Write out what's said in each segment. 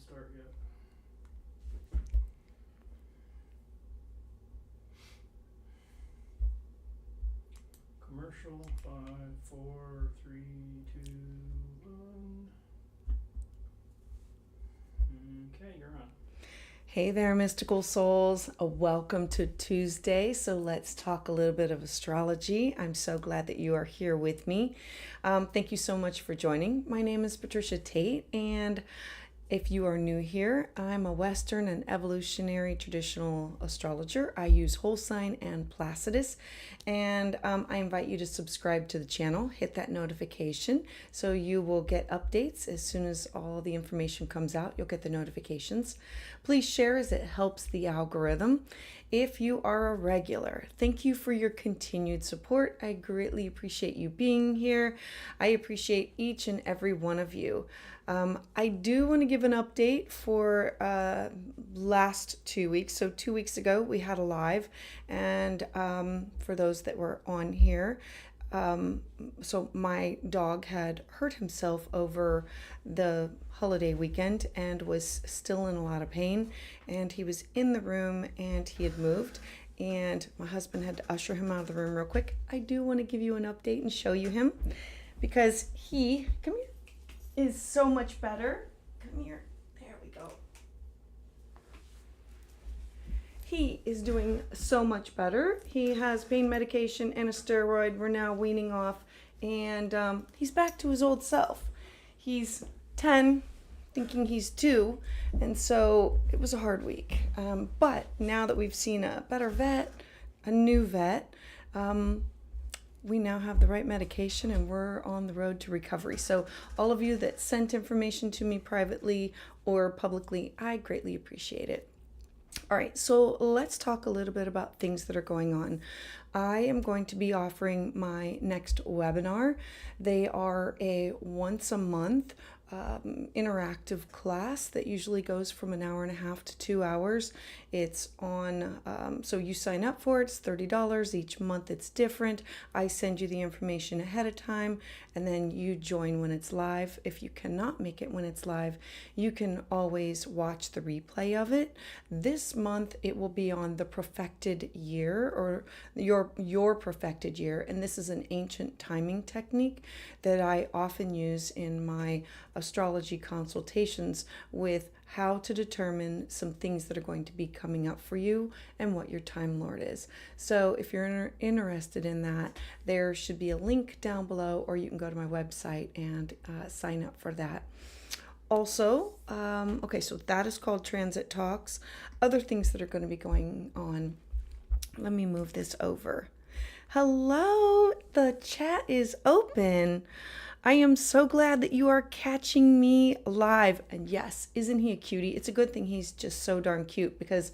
start yet. Commercial, 5, 4, 3, 2, 1. Okay, you're on. Hey there, mystical souls. Welcome to Tuesday. So let's talk a little bit of astrology. I'm so glad that you are here with me. Thank you so much for joining. My name is Patricia Tate, and if you are new here, I'm a Western and evolutionary traditional astrologer. I use whole sign and Placidus, and I invite you to subscribe to the channel, hit that notification so you will get updates as soon as all the information comes out. You'll get the notifications. Please share as it helps the algorithm. If you are a regular, thank you for your continued support. I greatly appreciate you being here. I appreciate each and every one of you. I do want to give an update for last 2 weeks. So 2 weeks ago, we had a live, and for those that were on here, so my dog had hurt himself over the holiday weekend and was still in a lot of pain, and he was in the room and he had moved, and my husband had to usher him out of the room real quick. I do want to give you an update and show you him because he, come here, is so much better. Come here. There we go. He is doing so much better. He has pain medication and a steroid. We're now weaning off, and he's back to his old self. He's 10, thinking he's 2, and so it was a hard week. But now that we've seen a better vet, a new vet, we now have the right medication and we're on the road to recovery. So all of you that sent information to me privately or publicly, I greatly appreciate it. All right, so let's talk a little bit about things that are going on. I am going to be offering my next webinar. They are a once a month interactive class that usually goes from an hour and a half to 2 hours. It's on, so you sign up for it, it's $30. Each month it's different. I send you the information ahead of time, and then you join when it's live. If you cannot make it when it's live, you can always watch the replay of it. This month it will be on the perfected year, or your perfected year, and this is an ancient timing technique that I often use in my astrology consultations with how to determine some things that are going to be coming up for you and what your time lord is. So if you're interested in that, there should be a link down below, or you can go to my website and sign up for that. Also, okay, so that is called Transit Talks. Other things that are going to be going on. Let me move this over. Hello, the chat is open. I am so glad that you are catching me live. And yes, isn't he a cutie? It's a good thing he's just so darn cute because,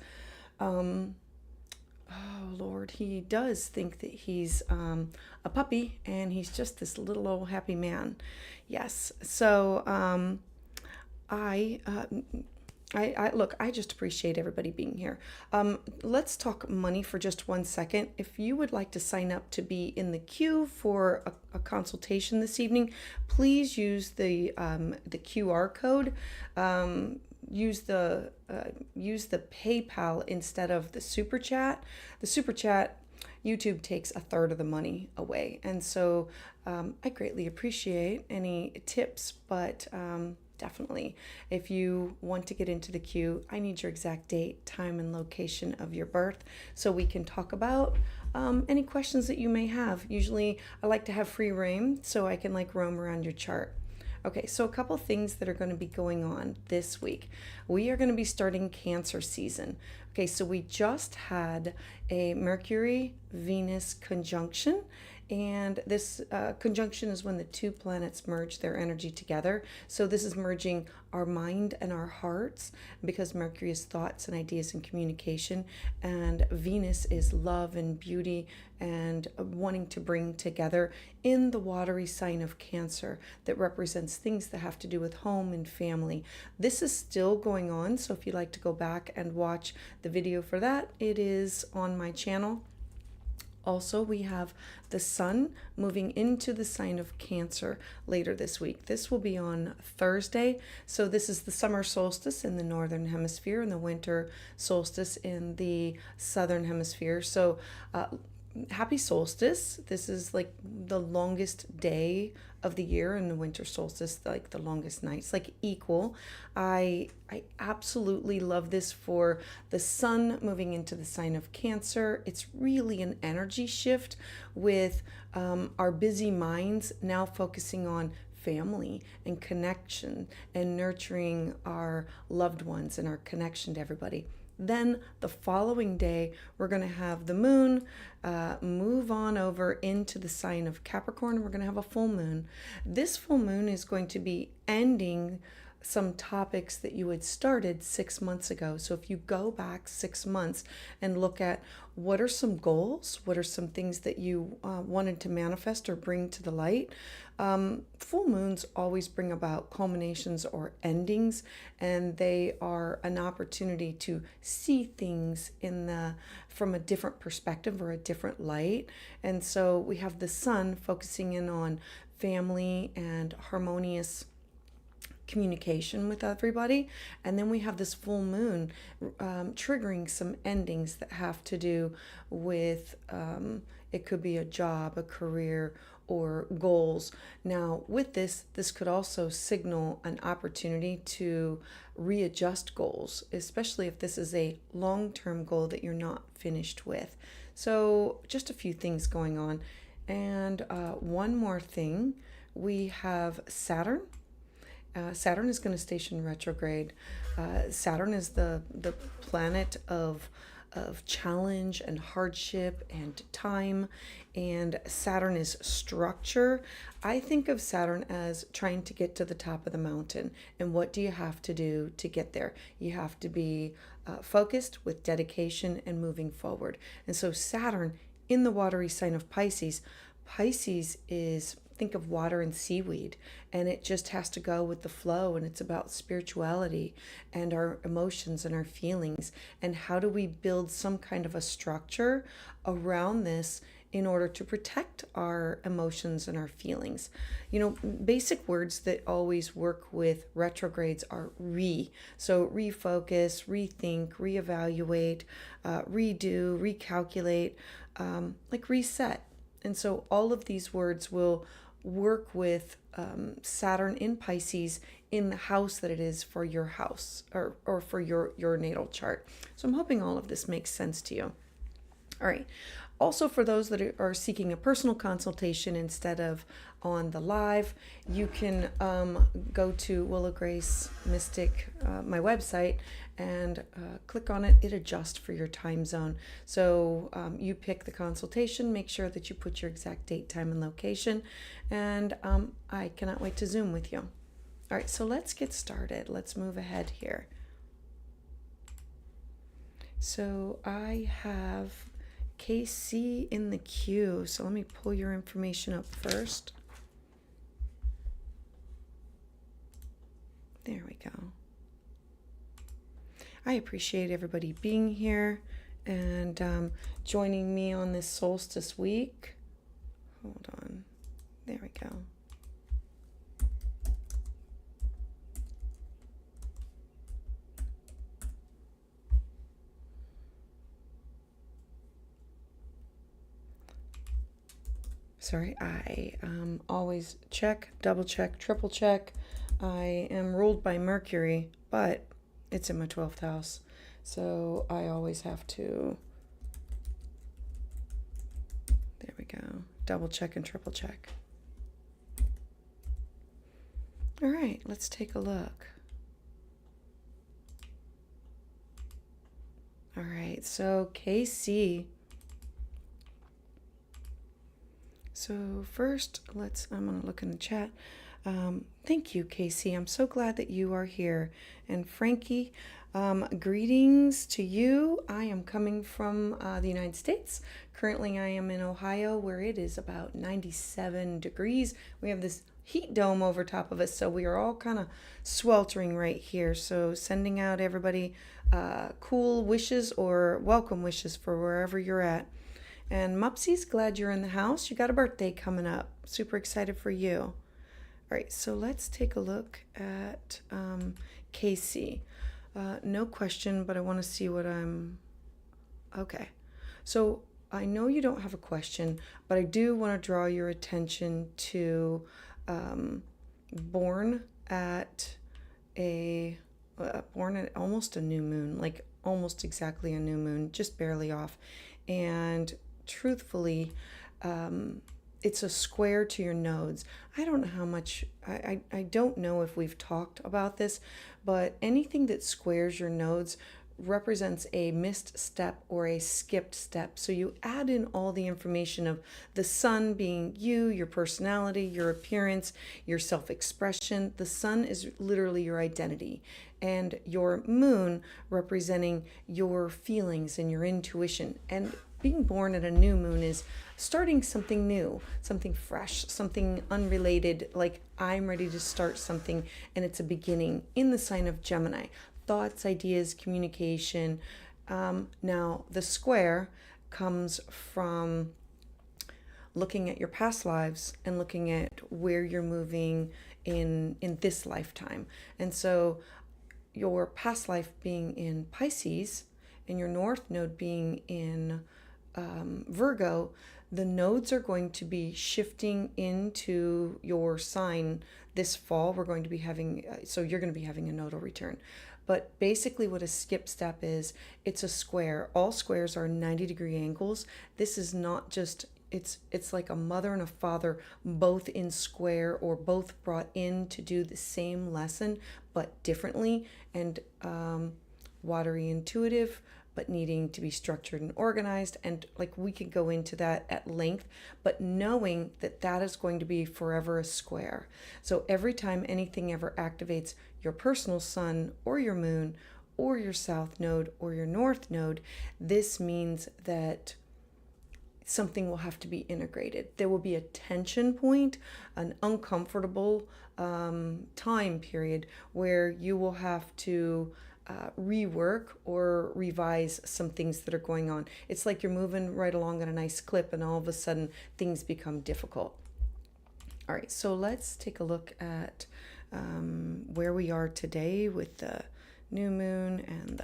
oh Lord, he does think that he's a puppy and he's just this little old happy man. Yes. So I look, I just appreciate everybody being here. Let's talk money for just 1 second. If you would like to sign up to be in the queue for a consultation this evening, please use the QR code. Use the PayPal instead of the Super Chat. The Super Chat, YouTube takes a third of the money away, and so I greatly appreciate any tips, but definitely, if you want to get into the queue, I need your exact date, time, and location of your birth so we can talk about any questions that you may have. Usually, I like to have free reign so I can roam around your chart. Okay, so a couple things that are going to be going on this week. We are going to be starting Cancer season. Okay, so we just had a Mercury-Venus conjunction, and this conjunction is when the two planets merge their energy together. So this is merging our mind and our hearts, because Mercury is thoughts and ideas and communication, and Venus is love and beauty and wanting to bring together in the watery sign of Cancer that represents things that have to do with home and family. This is still going on, so if you'd like to go back and watch the video for that, it is on my channel. Also, we have the sun moving into the sign of Cancer later this week. This will be on Thursday. So this is the summer solstice in the northern hemisphere and the winter solstice in the southern hemisphere. So happy solstice. This is like the longest day of the year, and the winter solstice like the longest nights, like equal. I absolutely love this for the sun moving into the sign of Cancer. It's really an energy shift with our busy minds now focusing on family and connection and nurturing our loved ones and our connection to everybody. Then the following day, we're going to have the moon move on over into the sign of Capricorn. We're going to have a full moon. This full moon is going to be ending some topics that you had started 6 months ago. So if you go back 6 months and look at what are some goals, what are some things that you wanted to manifest or bring to the light, full moons always bring about culminations or endings, and they are an opportunity to see things from a different perspective or a different light. And so we have the sun focusing in on family and harmonious communication with everybody, and then we have this full moon triggering some endings that have to do with it could be a job, a career, or goals. Now with this could also signal an opportunity to readjust goals, especially if this is a long-term goal that you're not finished with. So just a few things going on. And one more thing, we have Saturn. Saturn is going to station retrograde. Saturn is the planet of challenge and hardship and time, and Saturn is structure. I think of Saturn as trying to get to the top of the mountain, and what do you have to do to get there? You have to be focused with dedication and moving forward. And so Saturn in the watery sign of Pisces. Pisces is, think of water and seaweed, and it just has to go with the flow, and it's about spirituality and our emotions and our feelings, and how do we build some kind of a structure around this in order to protect our emotions and our feelings. You know, basic words that always work with retrogrades are so refocus, rethink, reevaluate, redo, recalculate, like reset. And so all of these words will work with Saturn in Pisces in the house that it is for your house or for your natal chart. So I'm hoping all of this makes sense to you. All right. Also, for those that are seeking a personal consultation instead of on the live, you can go to willowgracemystik, my website, and click on it. It adjusts for your time zone. So you pick the consultation, make sure that you put your exact date, time, and location, and I cannot wait to Zoom with you. All right, so let's get started. Let's move ahead here. So I have KC in the queue. So let me pull your information up first. There we go. I appreciate everybody being here and joining me on this solstice week. Hold on. There we go. Sorry, I always check, double check, triple check. I am ruled by Mercury, but it's in my 12th house. So I always have to, there we go, double check and triple check. All right, let's take a look. All right, so KC. So first, I'm going to look in the chat. Thank you, Casey. I'm so glad that you are here. And Frankie, greetings to you. I am coming from the United States. Currently, I am in Ohio, where it is about 97 degrees. We have this heat dome over top of us, so we are all kind of sweltering right here. So sending out everybody cool wishes or welcome wishes for wherever you're at. And Mupsy's glad you're in the house. You got a birthday coming up. Super excited for you. All right, so let's take a look at Casey. No question, but I want to see what I'm... Okay, so I know you don't have a question, but I do want to draw your attention to born at almost a new moon, like almost exactly a new moon, just barely off. And truthfully, it's a square to your nodes. I don't know how much, I don't know if we've talked about this, but anything that squares your nodes represents a missed step or a skipped step. So you add in all the information of the sun being you, your personality, your appearance, your self-expression. The sun is literally your identity, and your moon representing your feelings and your intuition. And being born at a new moon is starting something new, something fresh, something unrelated, like I'm ready to start something, and it's a beginning in the sign of Gemini. Thoughts, ideas, communication. Now, the square comes from looking at your past lives and looking at where you're moving in this lifetime. And so your past life being in Pisces and your north node being in Virgo, the nodes are going to be shifting into your sign this fall. We're going to be having, so you're going to be having a nodal return. But basically what a skip step is, it's a square. All squares are 90-degree angles. This is not just, it's like a mother and a father both in square or both brought in to do the same lesson, but differently, and watery intuitive, but needing to be structured and organized. And like we could go into that at length, but knowing that that is going to be forever a square. So every time anything ever activates your personal sun or your moon or your south node or your north node, this means that something will have to be integrated. There will be a tension point, an uncomfortable time period where you will have to rework or revise some things that are going on. It's like you're moving right along at a nice clip and all of a sudden things become difficult. All right, so let's take a look at where we are today with the new moon and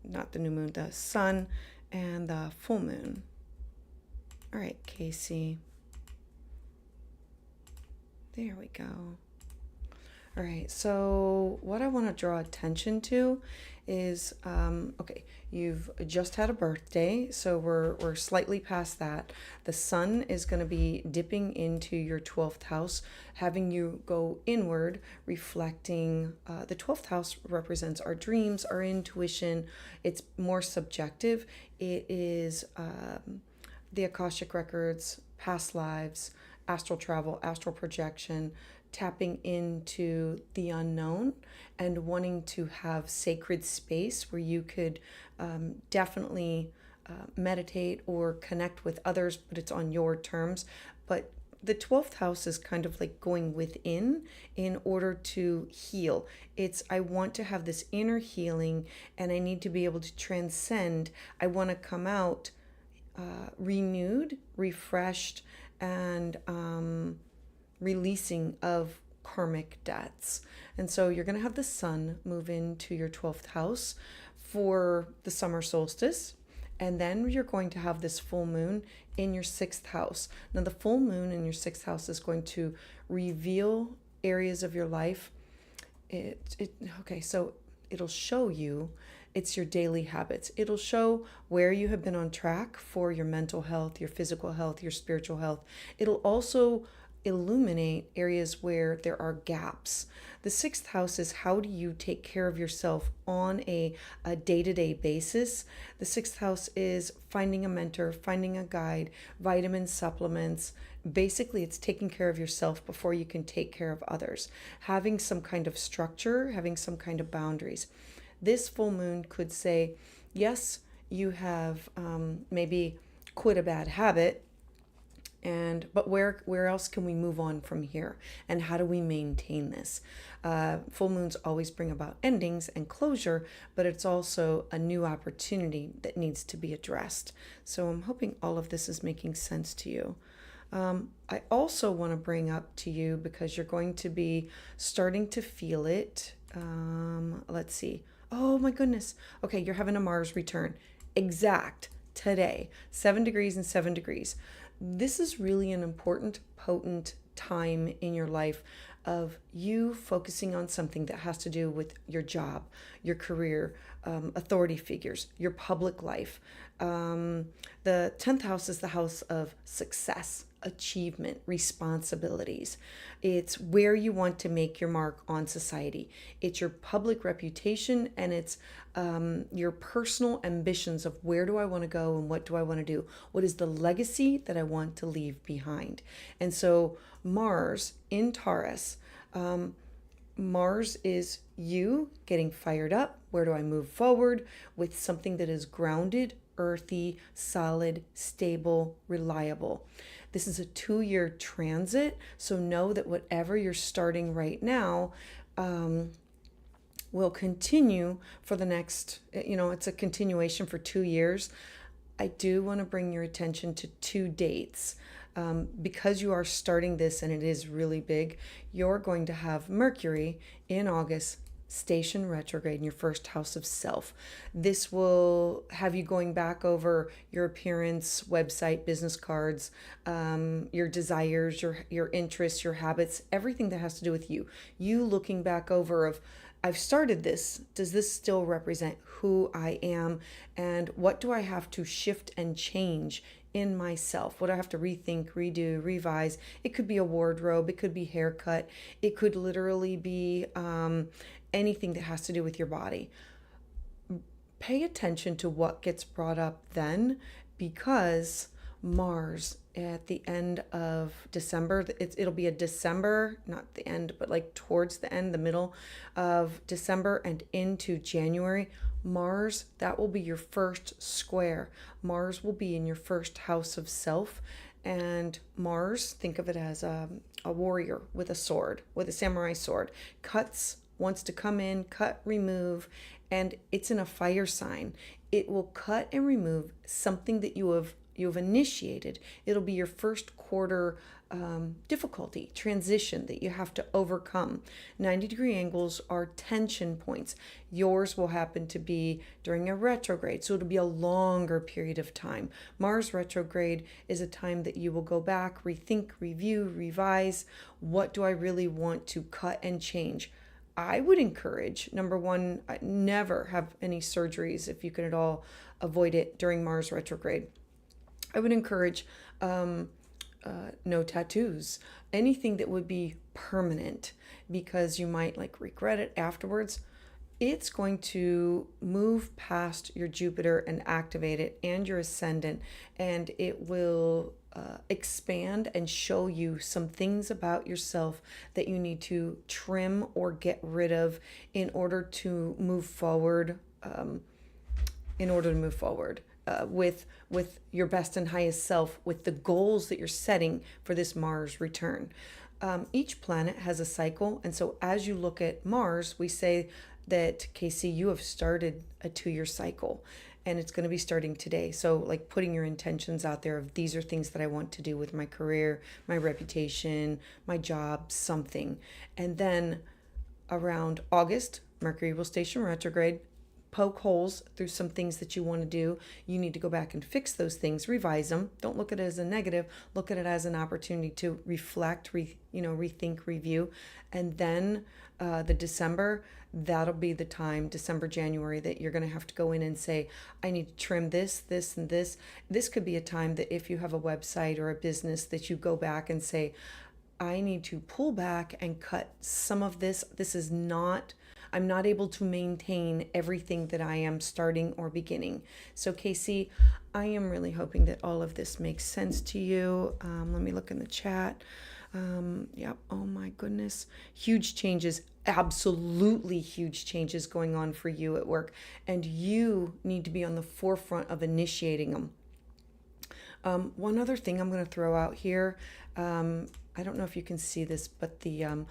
not the new moon, the sun and the full moon. All right, Casey. There we go. All right, so what I want to draw attention to is, okay, you've just had a birthday, so we're slightly past that. The sun is going to be dipping into your 12th house, having you go inward, reflecting. The 12th house represents our dreams, our intuition. It's more subjective. It is the Akashic records, past lives, astral travel, astral projection, tapping into the unknown and wanting to have sacred space where you could definitely meditate or connect with others, but it's on your terms. But the 12th house is kind of like going within in order to heal. I want to have this inner healing and I need to be able to transcend. I want to come out renewed, refreshed, and releasing of karmic debts. And so you're going to have the sun move into your 12th house for the summer solstice, and then you're going to have this full moon in your 6th house. Now the full moon in your 6th house is going to reveal areas of your life. Okay, so it'll show you, it's your daily habits. It'll show where you have been on track for your mental health, your physical health, your spiritual health. It'll also illuminate areas where there are gaps. The 6th house is how do you take care of yourself on a day-to-day basis. The 6th house is finding a mentor, finding a guide, vitamin supplements. Basically, it's taking care of yourself before you can take care of others. Having some kind of structure, having some kind of boundaries. This full moon could say, yes, you have maybe quit a bad habit, But where else can we move on from here? And how do we maintain this? Full moons always bring about endings and closure, but it's also a new opportunity that needs to be addressed. So I'm hoping all of this is making sense to you. I also want to bring up to you, because you're going to be starting to feel it. Let's see. Oh my goodness. Okay, you're having a Mars return. Exact today, 7 degrees and 7 degrees. This is really an important, potent time in your life of you focusing on something that has to do with your job, your career, authority figures, your public life. The 10th house is the house of success, achievement, responsibilities. It's where you want to make your mark on society. It's your public reputation, and it's your personal ambitions of where do I want to go and what do I want to do? What is the legacy that I want to leave behind? And so Mars in Taurus, Mars is you getting fired up. Where do I move forward with something that is grounded, earthy, solid, stable, reliable? This is a 2-year transit, so know that whatever you're starting right now will continue for the next, it's a continuation for 2 years. I do want to bring your attention to 2 dates. Because you are starting this and it is really big, you're going to have Mercury in August station retrograde in your first house of self. This will have you going back over your appearance, website, business cards, your desires, your interests, your habits, everything that has to do with you. You looking back over of, I've started this. Does this still represent who I am? And what do I have to shift and change in myself? What do I have to rethink, redo, revise? It could be a wardrobe. It could be haircut. It could literally be anything that has to do with your body. Pay attention to what gets brought up then, because Mars at the end of December, it'll be a December, not the end, but like towards the end, the middle of December and into January, Mars, that will be your first square. Mars will be in your first house of self. And Mars, think of it as a warrior with a sword, with a samurai sword, wants to come in, cut, remove, and it's in a fire sign. It will cut and remove something that you have initiated. It'll be your first quarter difficulty, transition that you have to overcome. 90-degree angles are tension points. Yours will happen to be during a retrograde, so it'll be a longer period of time. Mars retrograde is a time that you will go back, rethink, review, revise. What do I really want to cut and change? I would encourage, number one, never have any surgeries if you can at all avoid it during Mars retrograde. I would encourage no tattoos, anything that would be permanent, because you might regret it afterwards. It's going to move past your Jupiter and activate it, and your ascendant, and it will expand and show you some things about yourself that you need to trim or get rid of in order to move forward. With your best and highest self, with the goals that you're setting for this Mars return. Each planet has a cycle, and so as you look at Mars, we say that, Casey, you have started a 2-year cycle, and it's going to be starting today. So putting your intentions out there of, these are things that I want to do with my career, my reputation, my job, something. And then around August, Mercury will station retrograde, poke holes through some things that you want to do. You need to go back and fix those things, revise them. Don't look at it as a negative. Look at it as an opportunity to reflect, rethink, review. And then the December, that'll be the time, December, January, that you're going to have to go in and say, I need to trim this, this, and this. This could be a time that if you have a website or a business, that you go back and say, I need to pull back and cut some of this. I'm not able to maintain everything that I am starting or beginning. So Casey, I am really hoping that all of this makes sense to you. Let me look in the chat. Yep. Oh my goodness. Huge changes, absolutely huge changes going on for you at work. And you need to be on the forefront of initiating them. One other thing I'm going to throw out here, I don't know if you can see this, but the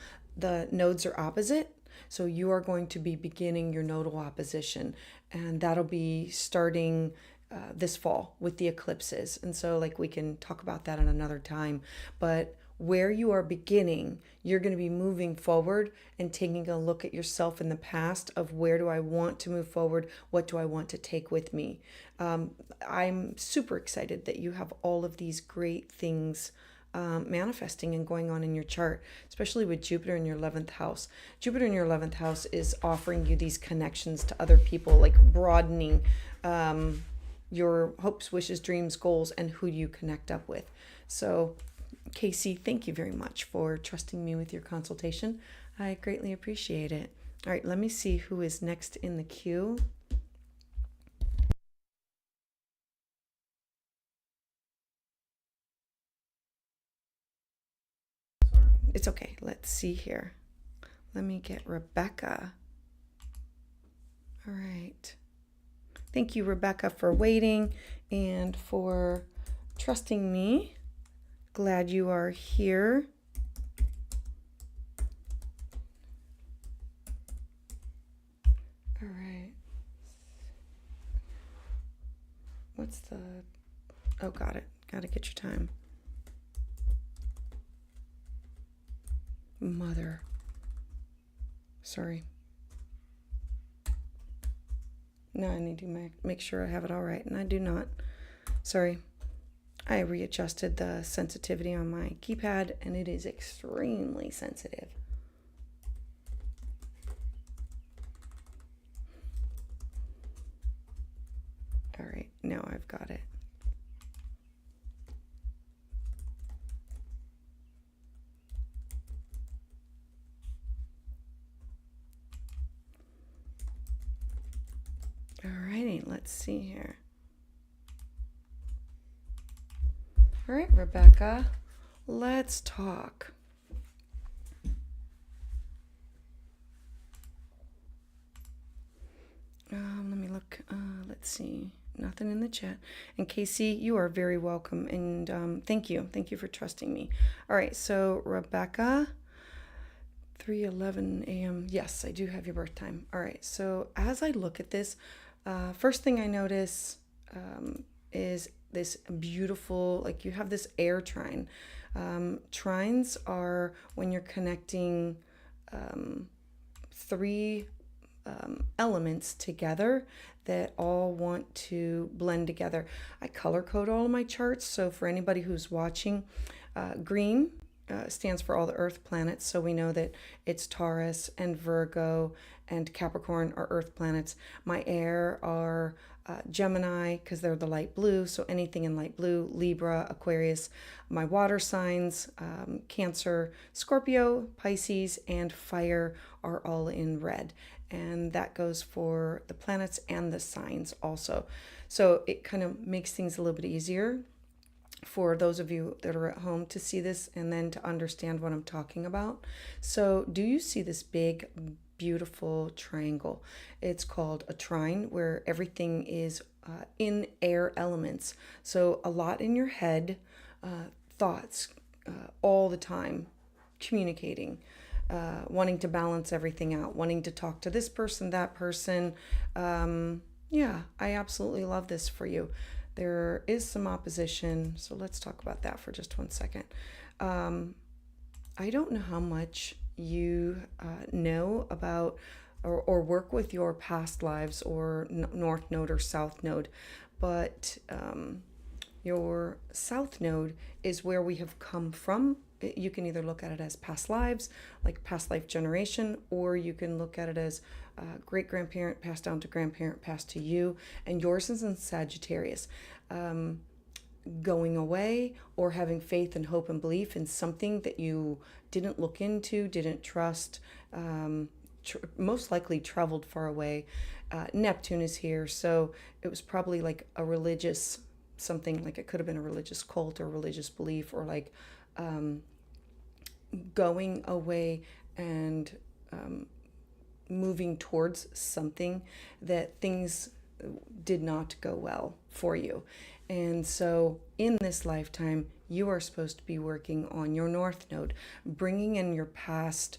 nodes are opposite. So you are going to be beginning your nodal opposition, and that'll be starting this fall with the eclipses. And so like we can talk about that in another time, but where you are beginning, you're going to be moving forward and taking a look at yourself in the past of where do I want to move forward? What do I want to take with me? I'm super excited that you have all of these great things manifesting and going on in your chart, especially with Jupiter in your 11th house. Jupiter in your 11th house is offering you these connections to other people, like broadening your hopes, wishes, dreams, goals, and who you connect up with. So Casey, thank you very much for trusting me with your consultation. I greatly appreciate it. All right, let me see who is next in the queue. Sorry. It's okay. Let's see here. Let me get Rebecca. All right. Thank you, Rebecca, for waiting and for trusting me. Glad you are here. All right. What's the... Oh, got it. Got to get your time. Mother. Sorry. No, I need to make sure I have it all right, and I do not. Sorry. I readjusted the sensitivity on my keypad, and it is extremely sensitive. All right, now I've got it. All righty, let's see here. All right, Rebecca, let's talk. Let me look. Let's see. Nothing in the chat. And Casey, you are very welcome. And thank you. Thank you for trusting me. All right, so Rebecca, 3:11 a.m. Yes, I do have your birth time. All right, so as I look at this, first thing I notice is this beautiful, like you have this air trine. Trines are when you're connecting three elements together that all want to blend together. I color code all of my charts, so for anybody who's watching, green stands for all the earth planets, so we know that it's Taurus and Virgo and Capricorn are earth planets. My air are Gemini, because they're the light blue, so anything in light blue, Libra, Aquarius. My water signs, Cancer, Scorpio, Pisces, and fire are all in red. And that goes for the planets and the signs also. So it kind of makes things a little bit easier for those of you that are at home to see this and then to understand what I'm talking about. So do you see this big, beautiful triangle? It's called a trine, where everything is in air elements. So a lot in your head, thoughts all the time, communicating, wanting to balance everything out, wanting to talk to this person, that person. Yeah, I absolutely love this for you. There is some opposition, so let's talk about that for just 1 second. I don't know how much you know about or work with your past lives or North Node or South Node, but your South Node is where we have come from. You can either look at it as past lives, like past life generation, or you can look at it as great-grandparent passed down to grandparent passed to you, and yours is in Sagittarius. Going away or having faith and hope and belief in something that you didn't look into, didn't trust, most likely traveled far away. Neptune is here, so it was probably like a religious something, like it could have been a religious cult or religious belief, or like going away and moving towards something that things did not go well for you. And so in this lifetime, you are supposed to be working on your North Node, bringing in your past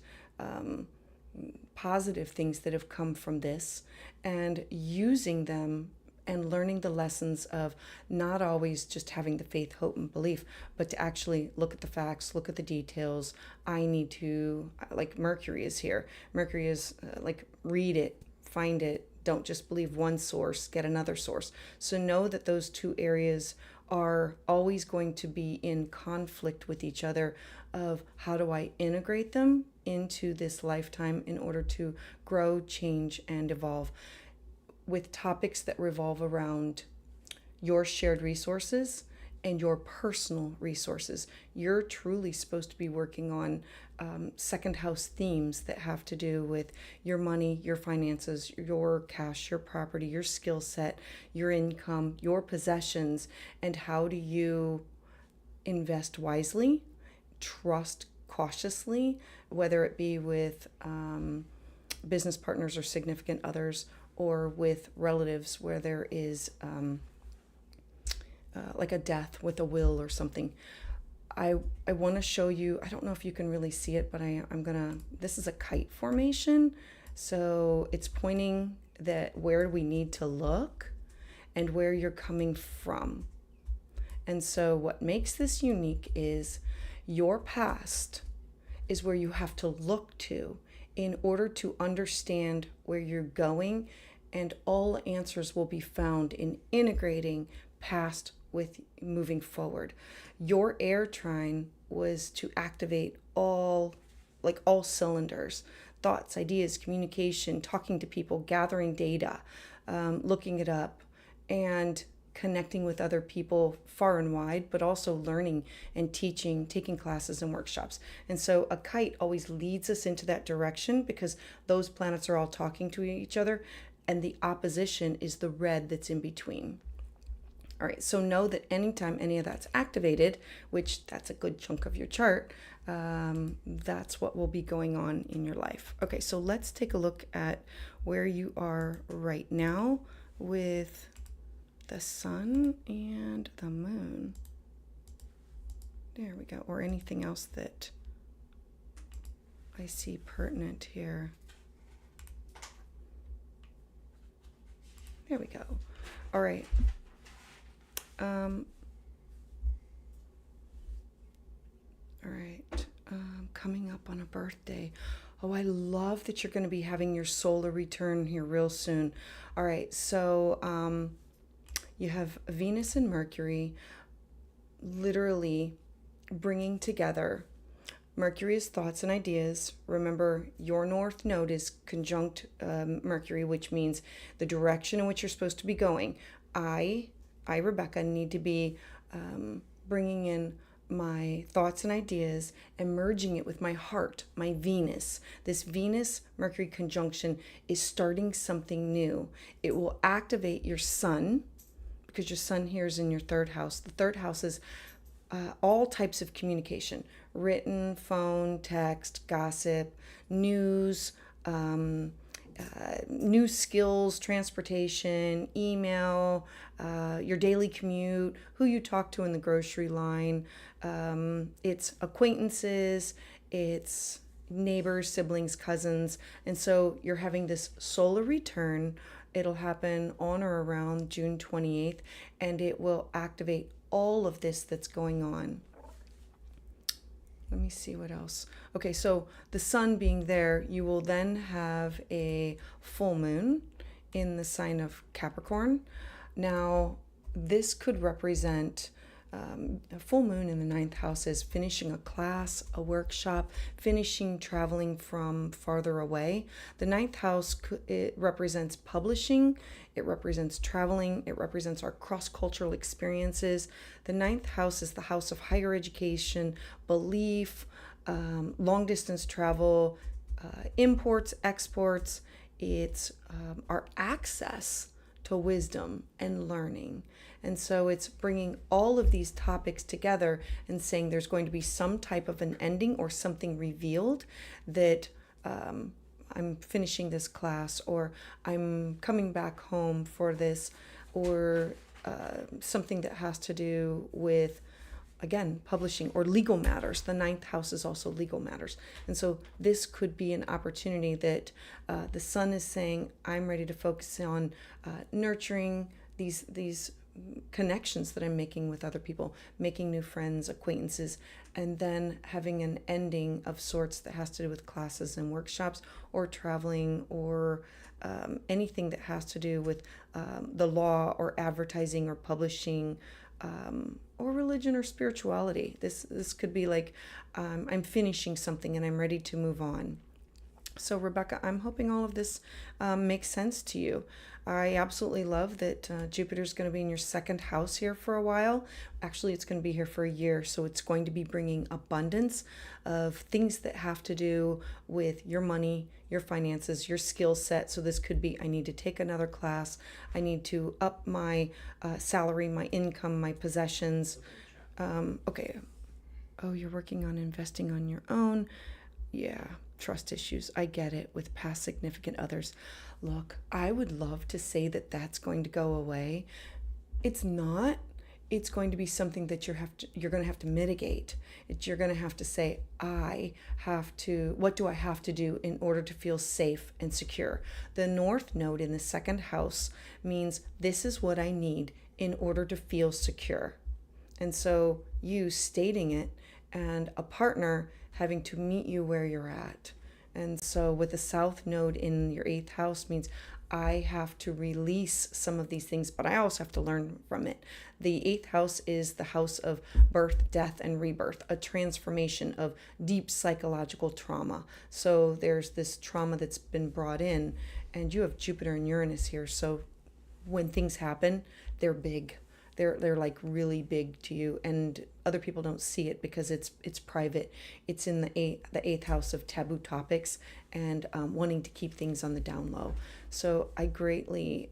positive things that have come from this and using them and learning the lessons of not always just having the faith, hope, and belief, but to actually look at the facts, look at the details. I need to, like Mercury is here. Mercury is like, read it, find it. Don't just believe one source, get another source. So know that those two areas are always going to be in conflict with each other of how do I integrate them into this lifetime in order to grow, change, and evolve with topics that revolve around your shared resources and your personal resources. You're truly supposed to be working on second house themes that have to do with your money, your finances, your cash, your property, your skill set, your income, your possessions, and how do you invest wisely, trust cautiously, whether it be with business partners or significant others, or with relatives where there is like a death with a will or something. I want to show you, I don't know if you can really see it, but this is a kite formation. So it's pointing that where we need to look and where you're coming from. And so what makes this unique is your past is where you have to look to in order to understand where you're going, and all answers will be found in integrating past with moving forward. Your air trine was to activate all cylinders, thoughts, ideas, communication, talking to people, gathering data, looking it up, and connecting with other people far and wide, but also learning and teaching, taking classes and workshops. And so a kite always leads us into that direction because those planets are all talking to each other, and the opposition is the red that's in between. All right, so know that anytime any of that's activated, which that's a good chunk of your chart, that's what will be going on in your life. Okay, so let's take a look at where you are right now with the sun and the moon. There we go. Or anything else that I see pertinent here. There we go. All right. All right. Coming up on a birthday. Oh, I love that you're going to be having your solar return here real soon. All right. So, you have Venus and Mercury literally bringing together. Mercury is thoughts and ideas. Remember, your North Node is conjunct Mercury, which means the direction in which you're supposed to be going. I, Rebecca, need to be bringing in my thoughts and ideas and merging it with my heart, my Venus. This Venus-Mercury conjunction is starting something new. It will activate your sun, because your sun here is in your third house. The third house is all types of communication, written, phone, text, gossip, news, new skills, transportation, email, your daily commute, who you talk to in the grocery line. It's acquaintances, it's neighbors, siblings, cousins. And so you're having this solar return. It'll happen on or around June 28th, and it will activate all of this that's going on. Let me see what else. Okay, so the sun being there, you will then have a full moon in the sign of Capricorn. Now, this could represent a full moon in the ninth house is finishing a class, a workshop, finishing traveling from farther away. The ninth house, it represents publishing, it represents traveling, it represents our cross-cultural experiences. The ninth house is the house of higher education, belief, long-distance travel, imports, exports. It's our access to wisdom and learning. And so it's bringing all of these topics together and saying there's going to be some type of an ending or something revealed that I'm finishing this class, or I'm coming back home for this, or something that has to do with, again, publishing or legal matters. The ninth house is also legal matters. And so this could be an opportunity that the sun is saying, I'm ready to focus on nurturing these connections that I'm making with other people, making new friends, acquaintances, and then having an ending of sorts that has to do with classes and workshops or traveling or anything that has to do with the law or advertising or publishing, or religion or spirituality. This could be like, I'm finishing something and I'm ready to move on. So Rebecca, I'm hoping all of this makes sense to you. I absolutely love that Jupiter's going to be in your second house here for a while. Actually, it's going to be here for a year. So it's going to be bringing abundance of things that have to do with your money, your finances, your skill set. So this could be, I need to take another class. I need to up my salary, my income, my possessions. Okay. Oh, you're working on investing on your own. Yeah. Trust issues. I get it, with past significant others. Look, I would love to say that that's going to go away. It's not. It's going to be something that you're going to have to mitigate. You're going to have to say, what do I have to do in order to feel safe and secure? The North Node in the second house means this is what I need in order to feel secure. And so you stating it and a partner having to meet you where you're at. And so with the South Node in your 8th house means I have to release some of these things, but I also have to learn from it. The 8th house is the house of birth, death, and rebirth, a transformation of deep psychological trauma. So there's this trauma that's been brought in, and you have Jupiter and Uranus here. So when things happen, they're big. They're like really big to you, and other people don't see it because it's private. It's in the 8th house of taboo topics and wanting to keep things on the down low. So I greatly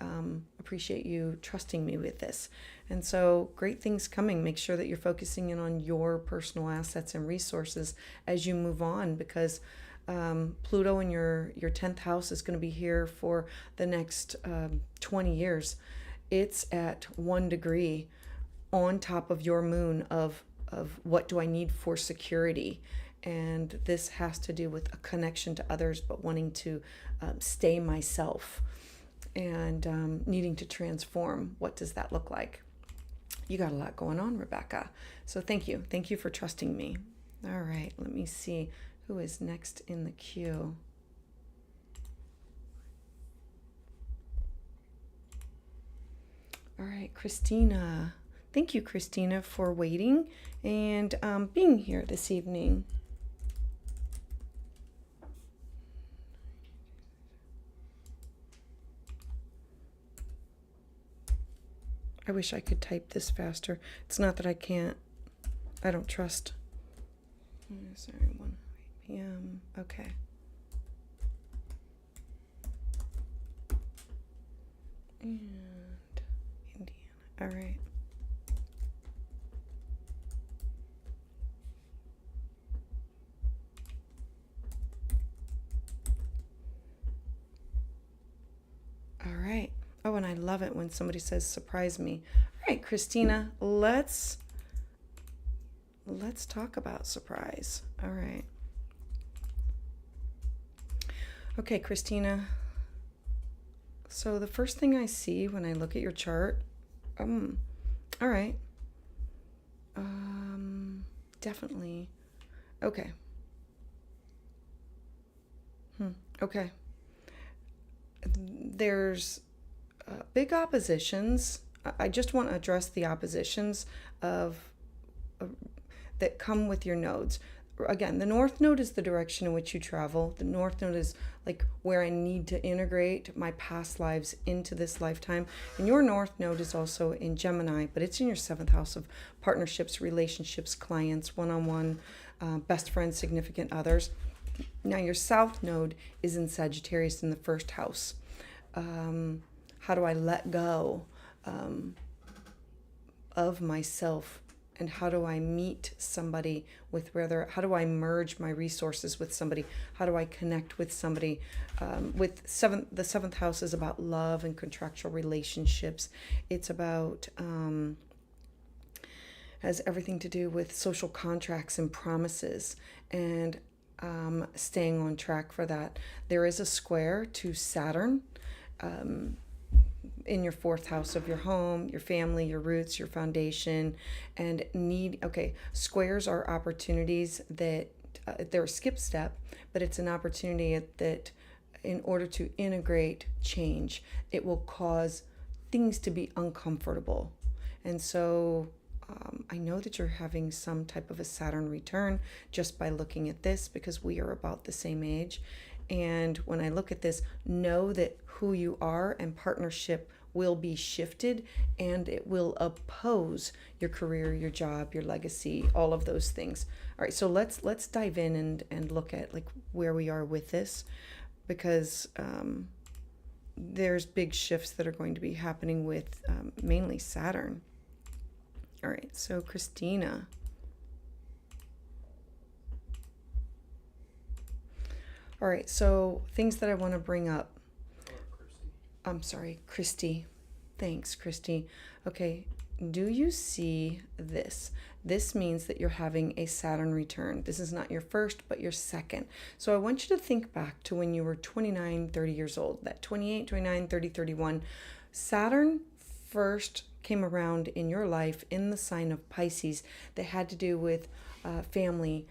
appreciate you trusting me with this. And so great things coming. Make sure that you're focusing in on your personal assets and resources as you move on, because Pluto in your 10th house is going to be here for the next 20 years. It's at 1 degree on top of your moon of what do I need for security. And this has to do with a connection to others, but wanting to stay myself and needing to transform. What does that look like? You got a lot going on, Rebecca. So thank you. Thank you for trusting me. All right, let me see who is next in the queue. All right, Christina. Thank you, Christina, for waiting and being here this evening. I wish I could type this faster. It's not that I can't. I don't trust. Sorry, 1 p.m. Okay. And Indiana. All right. All right. Oh, and I love it when somebody says surprise me. All right, Christina, let's talk about surprise. All right. Okay, Christina. So the first thing I see when I look at your chart, all right. Definitely. Okay. Okay. There's big oppositions. I just want to address the oppositions that come with your nodes. Again, the North Node is the direction in which you travel. The North Node is like where I need to integrate my past lives into this lifetime. And your North Node is also in Gemini, but it's in your 7th house of partnerships, relationships, clients, one-on-one, best friends, significant others. Now your South Node is in Sagittarius in the 1st house. How do I let go of myself and how do I meet somebody with where they're, how do I merge my resources with somebody? How do I connect with somebody? The seventh house is about love and contractual relationships. It's about, has everything to do with social contracts and promises, and staying on track for that. There is a square to Saturn in your fourth house of your home, your family, your roots, your foundation, and squares are opportunities that they're a skip step, but it's an opportunity that in order to integrate change, it will cause things to be uncomfortable. And so I know that you're having some type of a Saturn return just by looking at this, because we are about the same age. And when I look at this, know that who you are and partnership will be shifted, and it will oppose your career, your job, your legacy, all of those things. All right, so let's dive in and look at like where we are with this, because there's big shifts that are going to be happening with mainly Saturn. All right, so Christina. All right, so things that I want to bring up. I'm sorry, Christie. Thanks, Christie. Okay, do you see this? This means that you're having a Saturn return. This is not your first, but your second. So I want you to think back to when you were 29, 30 years old, that 28, 29, 30, 31. Saturn first came around in your life in the sign of Pisces that had to do with family,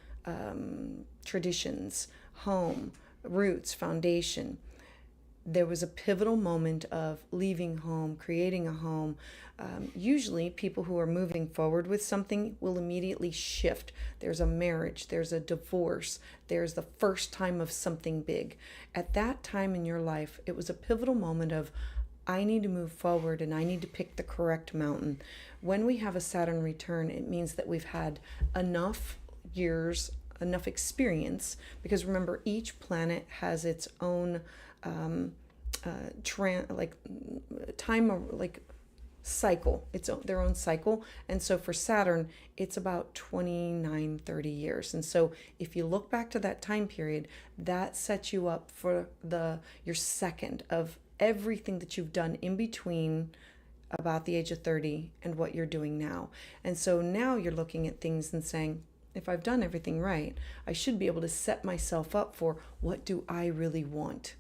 traditions, home, roots, foundation. There was a pivotal moment of leaving home, creating a home. Usually people who are moving forward with something will immediately shift. There's a marriage, there's a divorce, there's the first time of something big. At that time in your life, it was a pivotal moment of, I need to move forward and I need to pick the correct mountain. When we have a Saturn return, it means that we've had enough years, enough experience, because remember, each planet has its own cycle, their own cycle. And so for Saturn, it's about 29, 30 years. And so if you look back to that time period, that sets you up for your second of everything that you've done in between about the age of 30 and what you're doing now. And so now you're looking at things and saying, if I've done everything right, I should be able to set myself up for, what do I really want?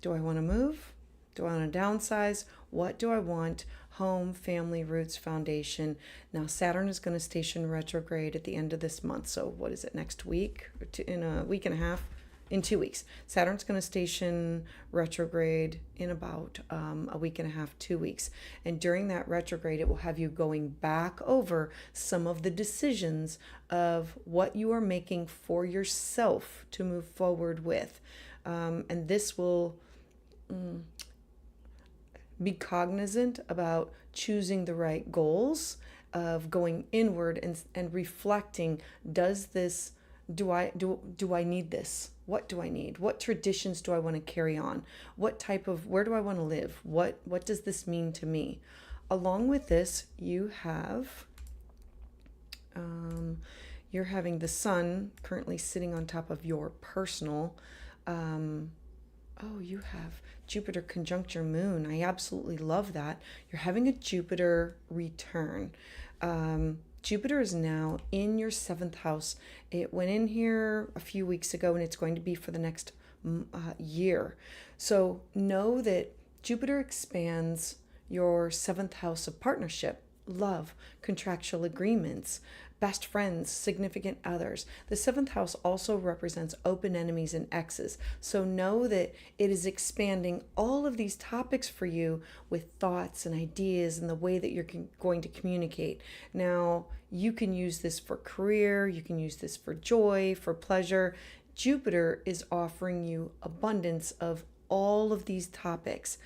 Do I want to move? Do I want to downsize? What do I want? Home, family, roots, foundation. Now Saturn is going to station retrograde at the end of this month. So what is it, next week? In a week and a half? In 2 weeks. Saturn's going to station retrograde in about a week and a half, 2 weeks. And during that retrograde, it will have you going back over some of the decisions of what you are making for yourself to move forward with. And this will be cognizant about choosing the right goals, of going inward and reflecting, do I need this? What do I need? What traditions do I want to carry on? Where do I want to live? What does this mean to me? Along with this, you're having the sun currently sitting on top of your personal, you have Jupiter conjunct your moon. I absolutely love that. You're having a Jupiter return. Jupiter is now in your seventh house. It went in here a few weeks ago, and it's going to be for the next year. So know that Jupiter expands your seventh house of partnership, love, contractual agreements, best friends, significant others. The seventh house also represents open enemies and exes. So know that it is expanding all of these topics for you with thoughts and ideas and the way that you're going to communicate. Now, you can use this for career, you can use this for joy, for pleasure. Jupiter is offering you abundance of all of these topics.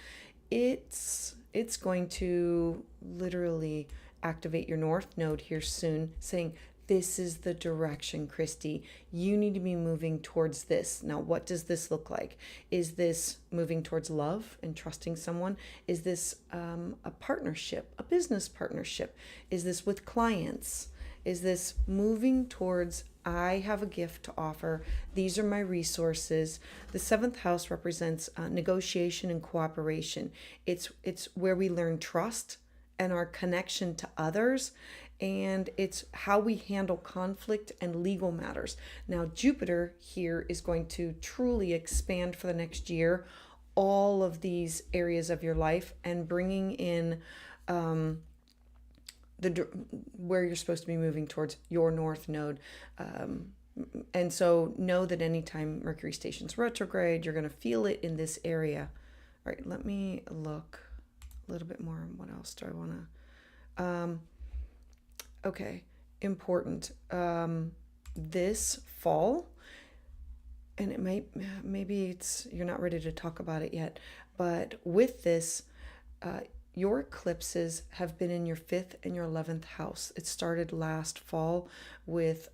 It's going to literally activate your north node here soon, saying this is the direction, Christie. You need to be moving towards this. Now, what does this look like? Is this moving towards love and trusting someone? Is this a partnership, a business partnership? Is this with clients? Is this moving towards, I have a gift to offer. These are my resources. The seventh house represents negotiation and cooperation. It's where we learn trust and our connection to others. And it's how we handle conflict and legal matters. Now, Jupiter here is going to truly expand for the next year all of these areas of your life and bringing in where you're supposed to be moving towards your north node. And so know that anytime Mercury stations retrograde, you're going to feel it in this area. All right, let me look a little bit more. What else do I want to... okay, important. This fall, and maybe you're not ready to talk about it yet, but with this, your eclipses have been in your 5th and your 11th house. It started last fall with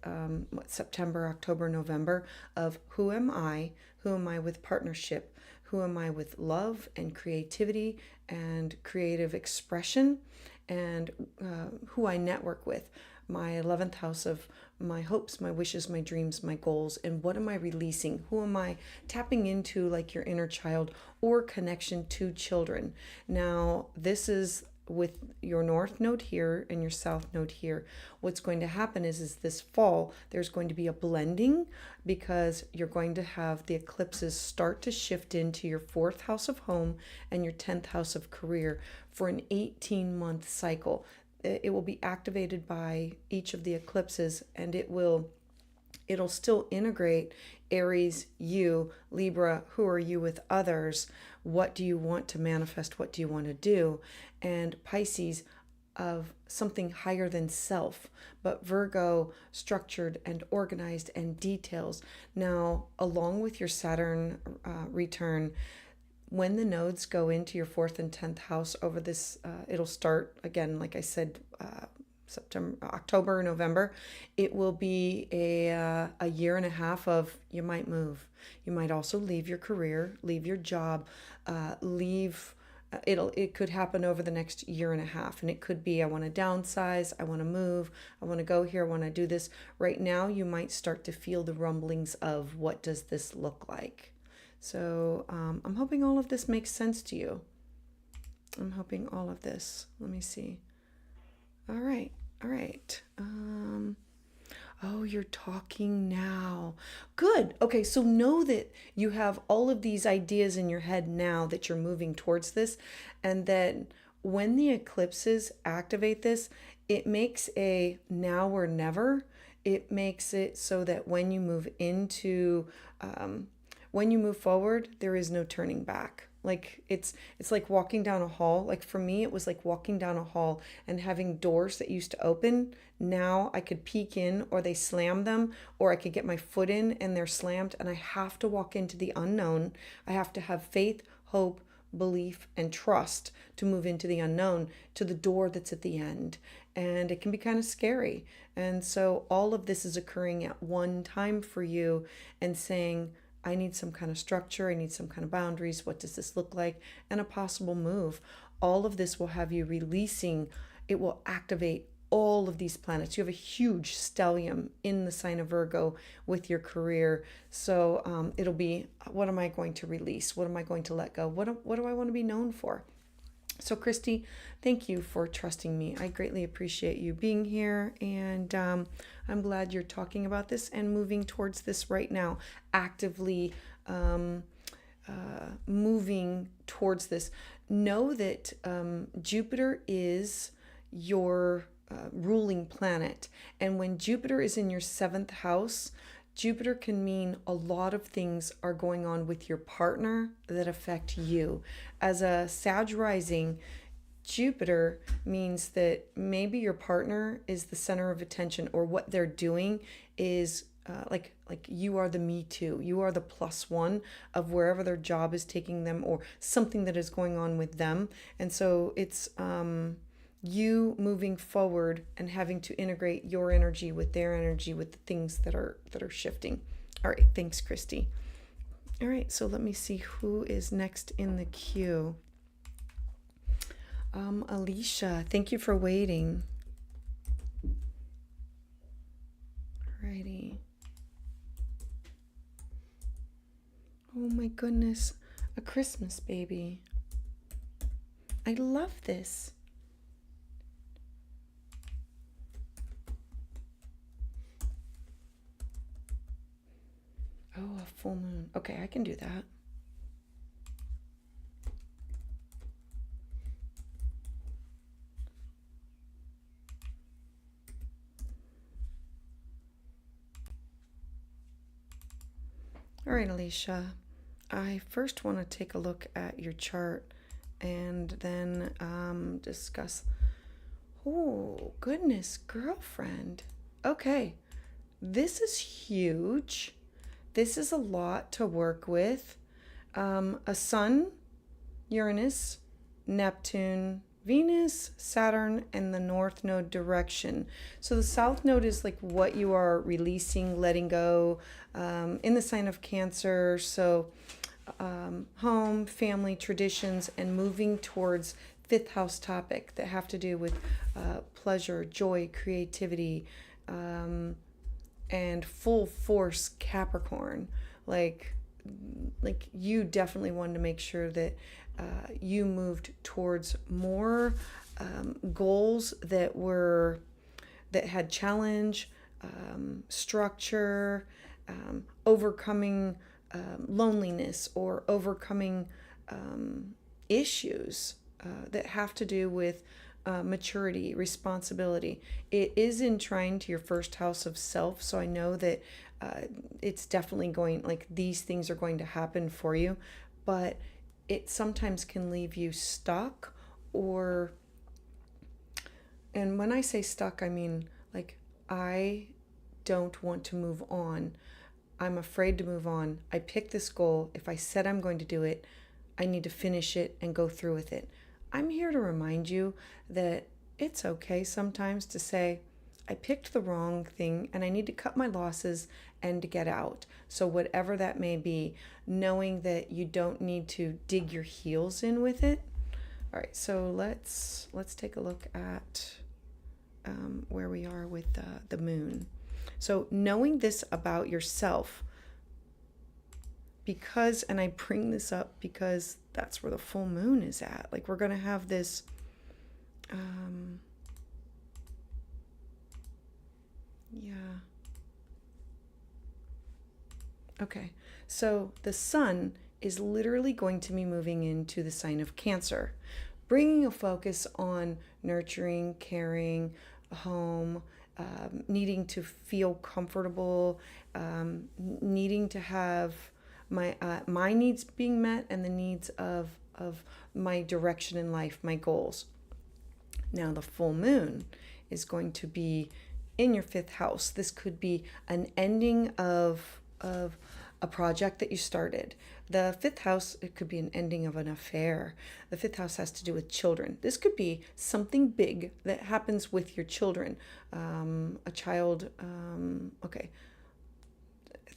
September, October, November of who am I? Who am I with partnership? Who am I with love and creativity and creative expression? And who I network with. My 11th house of my hopes, my wishes, my dreams, my goals, and what am I releasing? Who am I tapping into, like your inner child or connection to children? Now, this is with your north node here and your south node here. What's going to happen is this fall, there's going to be a blending because you're going to have the eclipses start to shift into your 4th house of home and your 10th house of career for an 18-month cycle. It will be activated by each of the eclipses, and it'll still integrate Aries, you, Libra, who are you with others? What do you want to manifest? What do you want to do? And Pisces of something higher than self, but Virgo, structured and organized and details. Now, along with your Saturn return, when the nodes go into your 4th and 10th house over this, it'll start again, like I said, October, November. It will be a year and a half of you might move. You might also leave your career, leave your job, it could happen over the next year and a half. And it could be, I want to downsize, I want to move, I want to go here, I want to do this. Right now, you might start to feel the rumblings of what does this look like? So I'm hoping all of this makes sense to you. I'm hoping all of this. Let me see. All right. Oh, you're talking now. Good. Okay, so know that you have all of these ideas in your head now that you're moving towards this, and that when the eclipses activate this, it makes a now or never. It makes it so that when you move forward, there is no turning back. Like it's like walking down a hall. Like for me, it was like walking down a hall and having doors that used to open. Now I could peek in, or they slam them, or I could get my foot in and they're slammed, and I have to walk into the unknown. I have to have faith, hope, belief, and trust to move into the unknown, to the door that's at the end. And it can be kind of scary. And so all of this is occurring at one time for you, and saying, I need some kind of structure. I need some kind of boundaries. What does this look like? And a possible move. All of this will have you releasing. It will activate all of these planets. You have a huge stellium in the sign of Virgo with your career. So it'll be, what am I going to release? What am I going to let go? What do I want to be known for? So Christie, thank you for trusting me. I greatly appreciate you being here, and I'm glad you're talking about this and moving towards this right now, actively moving towards this. Know that Jupiter is your ruling planet, and when Jupiter is in your 7th house, Jupiter can mean a lot of things are going on with your partner that affect you. As a Sag rising, Jupiter means that maybe your partner is the center of attention, or what they're doing is like you are the me too. You are the +1 of wherever their job is taking them, or something that is going on with them. And so it's you moving forward and having to integrate your energy with their energy with the things that are shifting. All right, thanks, Christie. All right, so let me see who is next in the queue. Alicia, thank you for waiting. Alrighty. Oh my goodness, a Christmas baby. I love this. Oh, a full moon. Okay, I can do that. All right, Alicia. I first want to take a look at your chart and then discuss. Oh, goodness, girlfriend. Okay, this is huge. This is a lot to work with. A Sun, Uranus, Neptune, Venus, Saturn, and the North Node direction. So the South Node is like what you are releasing, letting go, in the sign of Cancer. So home, family, traditions, and moving towards fifth house topic that have to do with pleasure, joy, creativity, and full force Capricorn. Like you definitely wanted to make sure that you moved towards more goals that had challenge, structure, overcoming loneliness, or overcoming issues that have to do with maturity, responsibility. It is in trine to your first house of self, so I know that it's definitely going, like, these things are going to happen for you, but it sometimes can leave you stuck, and when I say stuck, I mean, like, I don't want to move on. I'm afraid to move on. I picked this goal. If I said I'm going to do it, I need to finish it and go through with it. I'm here to remind you that it's okay sometimes to say, I picked the wrong thing and I need to cut my losses and to get out. So whatever that may be, knowing that you don't need to dig your heels in with it. All right, so let's take a look at where we are with the moon. So knowing this about yourself, because, and I bring this up because that's where the full moon is at. Like, we're going to have this, yeah. Okay, so the sun is literally going to be moving into the sign of Cancer, bringing a focus on nurturing, caring, home, needing to feel comfortable, needing to have my needs being met and the needs of my direction in life, my goals. Now the full moon is going to be in your fifth house. This could be an ending of a project that you started. The fifth house, it could be an ending of an affair. The fifth house has to do with children. This could be something big that happens with your children. A child, okay.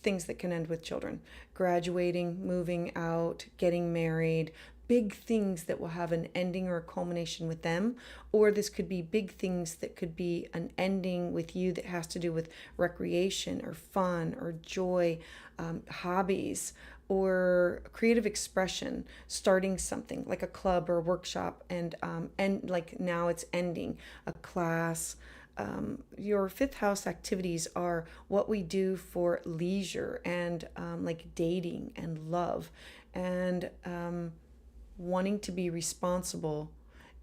Things that can end with children. Graduating, moving out, getting married, big things that will have an ending or a culmination with them. Or this could be big things that could be an ending with you that has to do with recreation or fun or joy, hobbies, or creative expression, starting something like a club or a workshop, and like now it's ending a class. Your fifth house activities are what we do for leisure and like dating and love and wanting to be responsible.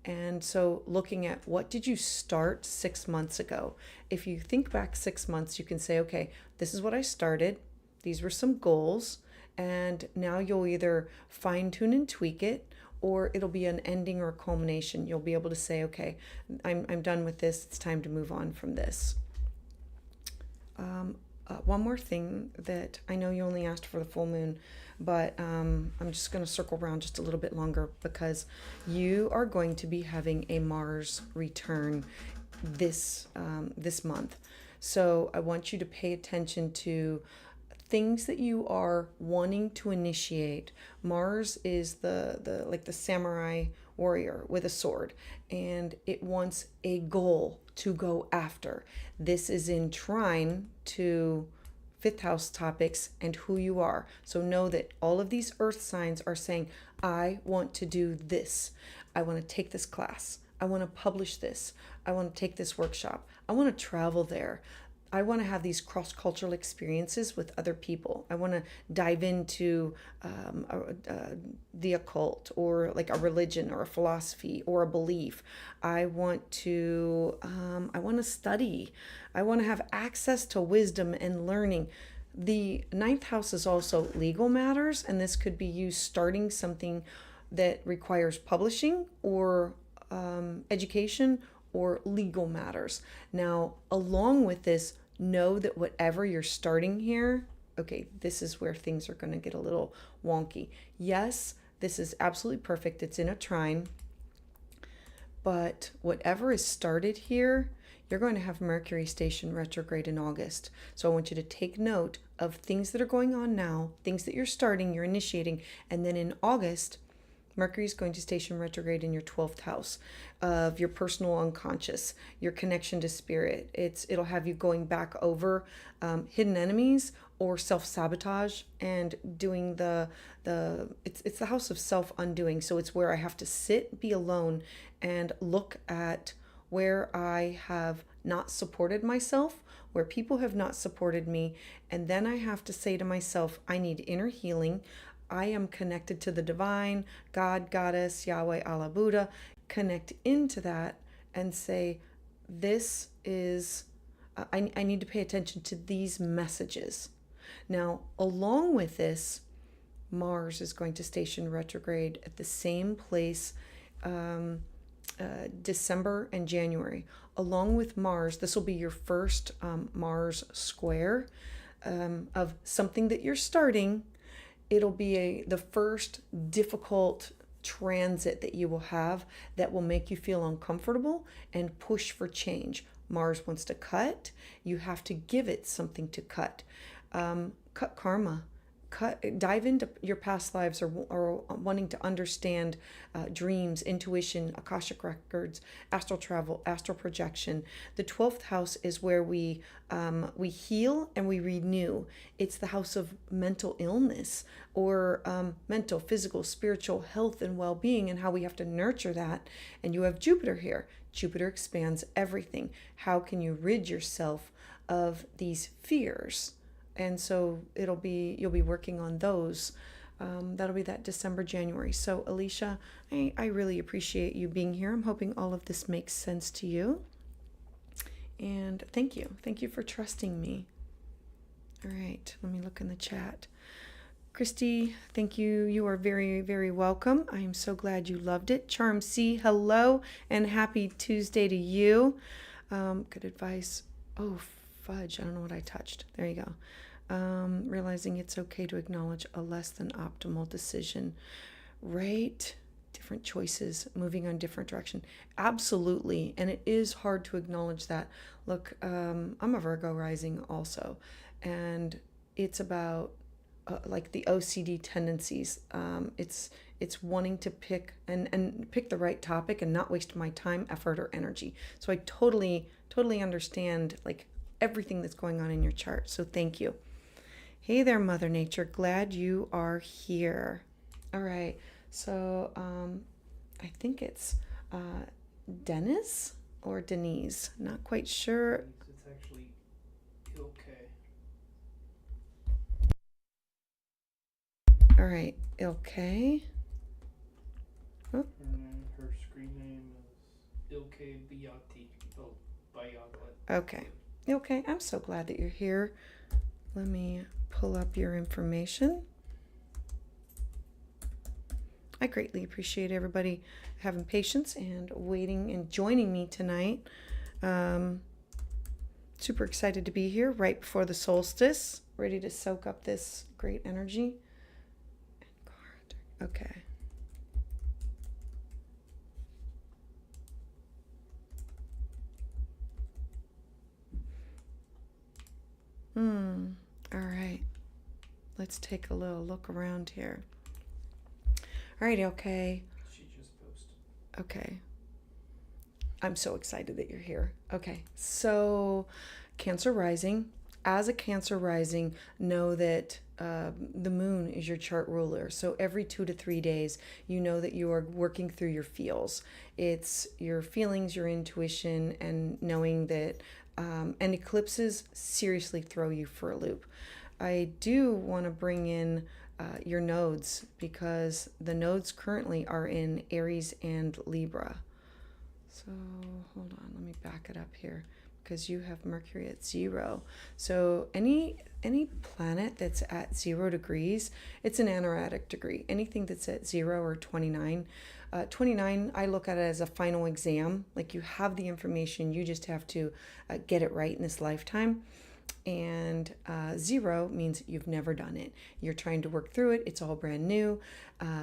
And so looking at what did you start 6 months ago? If you think back 6 months, you can say, okay, this is what I started. These were some goals. And now you'll either fine tune and tweak it, or it'll be an ending or a culmination. You'll be able to say, okay, I'm done with this. It's time to move on from this. one more thing that I know you only asked for the full moon, but I'm just going to circle around just a little bit longer because you are going to be having a Mars return this month. So I want you to pay attention to things that you are wanting to initiate. Mars is the samurai warrior with a sword, and it wants a goal to go after. This is in trine to fifth house topics and who you are. So know that all of these earth signs are saying, I want to do this. I want to take this class. I want to publish this. I want to take this workshop. I want to travel there. I want to have these cross-cultural experiences with other people. I want to dive into the occult, or like a religion or a philosophy or a belief. I want to study. I want to have access to wisdom and learning. The ninth house is also legal matters, and this could be you starting something that requires publishing or education or legal matters. Now, along with this, know that whatever you're starting here, okay, this is where things are going to get a little wonky. Yes, this is absolutely perfect. It's in a trine. But whatever is started here, you're going to have Mercury station retrograde in August. So I want you to take note of things that are going on now, things that you're starting, you're initiating, and then in August, Mercury is going to station retrograde in your 12th house of your personal unconscious, your connection to spirit. It'll have you going back over hidden enemies or self-sabotage and doing it's the house of self-undoing. So it's where I have to sit, be alone, and look at where I have not supported myself, where people have not supported me. And then I have to say to myself, I need inner healing. I am connected to the divine, God, Goddess, Yahweh, Allah, Buddha. Connect into that and say, this is, I need to pay attention to these messages. Now, along with this, Mars is going to station retrograde at the same place December and January. Along with Mars, this will be your first Mars square of something that you're starting. It'll be the first difficult transit that you will have that will make you feel uncomfortable and push for change. Mars wants to cut. You have to give it something to cut. Cut karma. Dive into your past lives, or wanting to understand dreams, intuition, Akashic records, astral travel, astral projection. The 12th house is where we heal and we renew. It's the house of mental illness, or mental, physical, spiritual health and well-being, and how we have to nurture that. And you have Jupiter here. Jupiter expands everything. How can you rid yourself of these fears? And so you'll be working on those. That'll be that December, January. So Alicia, I really appreciate you being here. I'm hoping all of this makes sense to you. And thank you. Thank you for trusting me. All right, let me look in the chat. Christie, thank you. You are very, very welcome. I am so glad you loved it. Charm C, hello and happy Tuesday to you. Good advice. Oh, fudge. I don't know what I touched. There you go. Realizing it's okay to acknowledge a less than optimal decision. Right? Different choices, moving on different direction. Absolutely. And it is hard to acknowledge that. Look, I'm a Virgo rising also. And it's about like the OCD tendencies. It's wanting to pick and pick the right topic and not waste my time, effort, or energy. So I totally understand like everything that's going on in your chart. So thank you. Hey there, Mother Nature. Glad you are here. All right. So I think it's Dennis or Denise. Not quite sure. It's actually okay. All right. Okay. Oh. Her screen name is Ilke Biati. Oh, Bayaglet. Okay. Okay. I'm so glad that you're here. Let me pull up your information. I greatly appreciate everybody having patience and waiting and joining me tonight. super excited to be here right before the solstice, ready to soak up this great energy. Okay. All right. Let's take a little look around here. All right, okay. She just posted. Okay. I'm so excited that you're here. Okay, so Cancer rising. As a Cancer rising, know that the moon is your chart ruler. So every 2 to 3 days, you know that you are working through your feels. It's your feelings, your intuition, and knowing that, and eclipses seriously throw you for a loop. I do want to bring in your nodes, because the nodes currently are in Aries and Libra. So hold on, let me back it up here, because you have Mercury at 0. So any planet that's at 0 degrees, it's an anaretic degree. Anything that's at 0 or 29, 29, I look at it as a final exam. Like, you have the information, you just have to get it right in this lifetime. And 0 means you've never done it. You're trying to work through it. It's all brand new.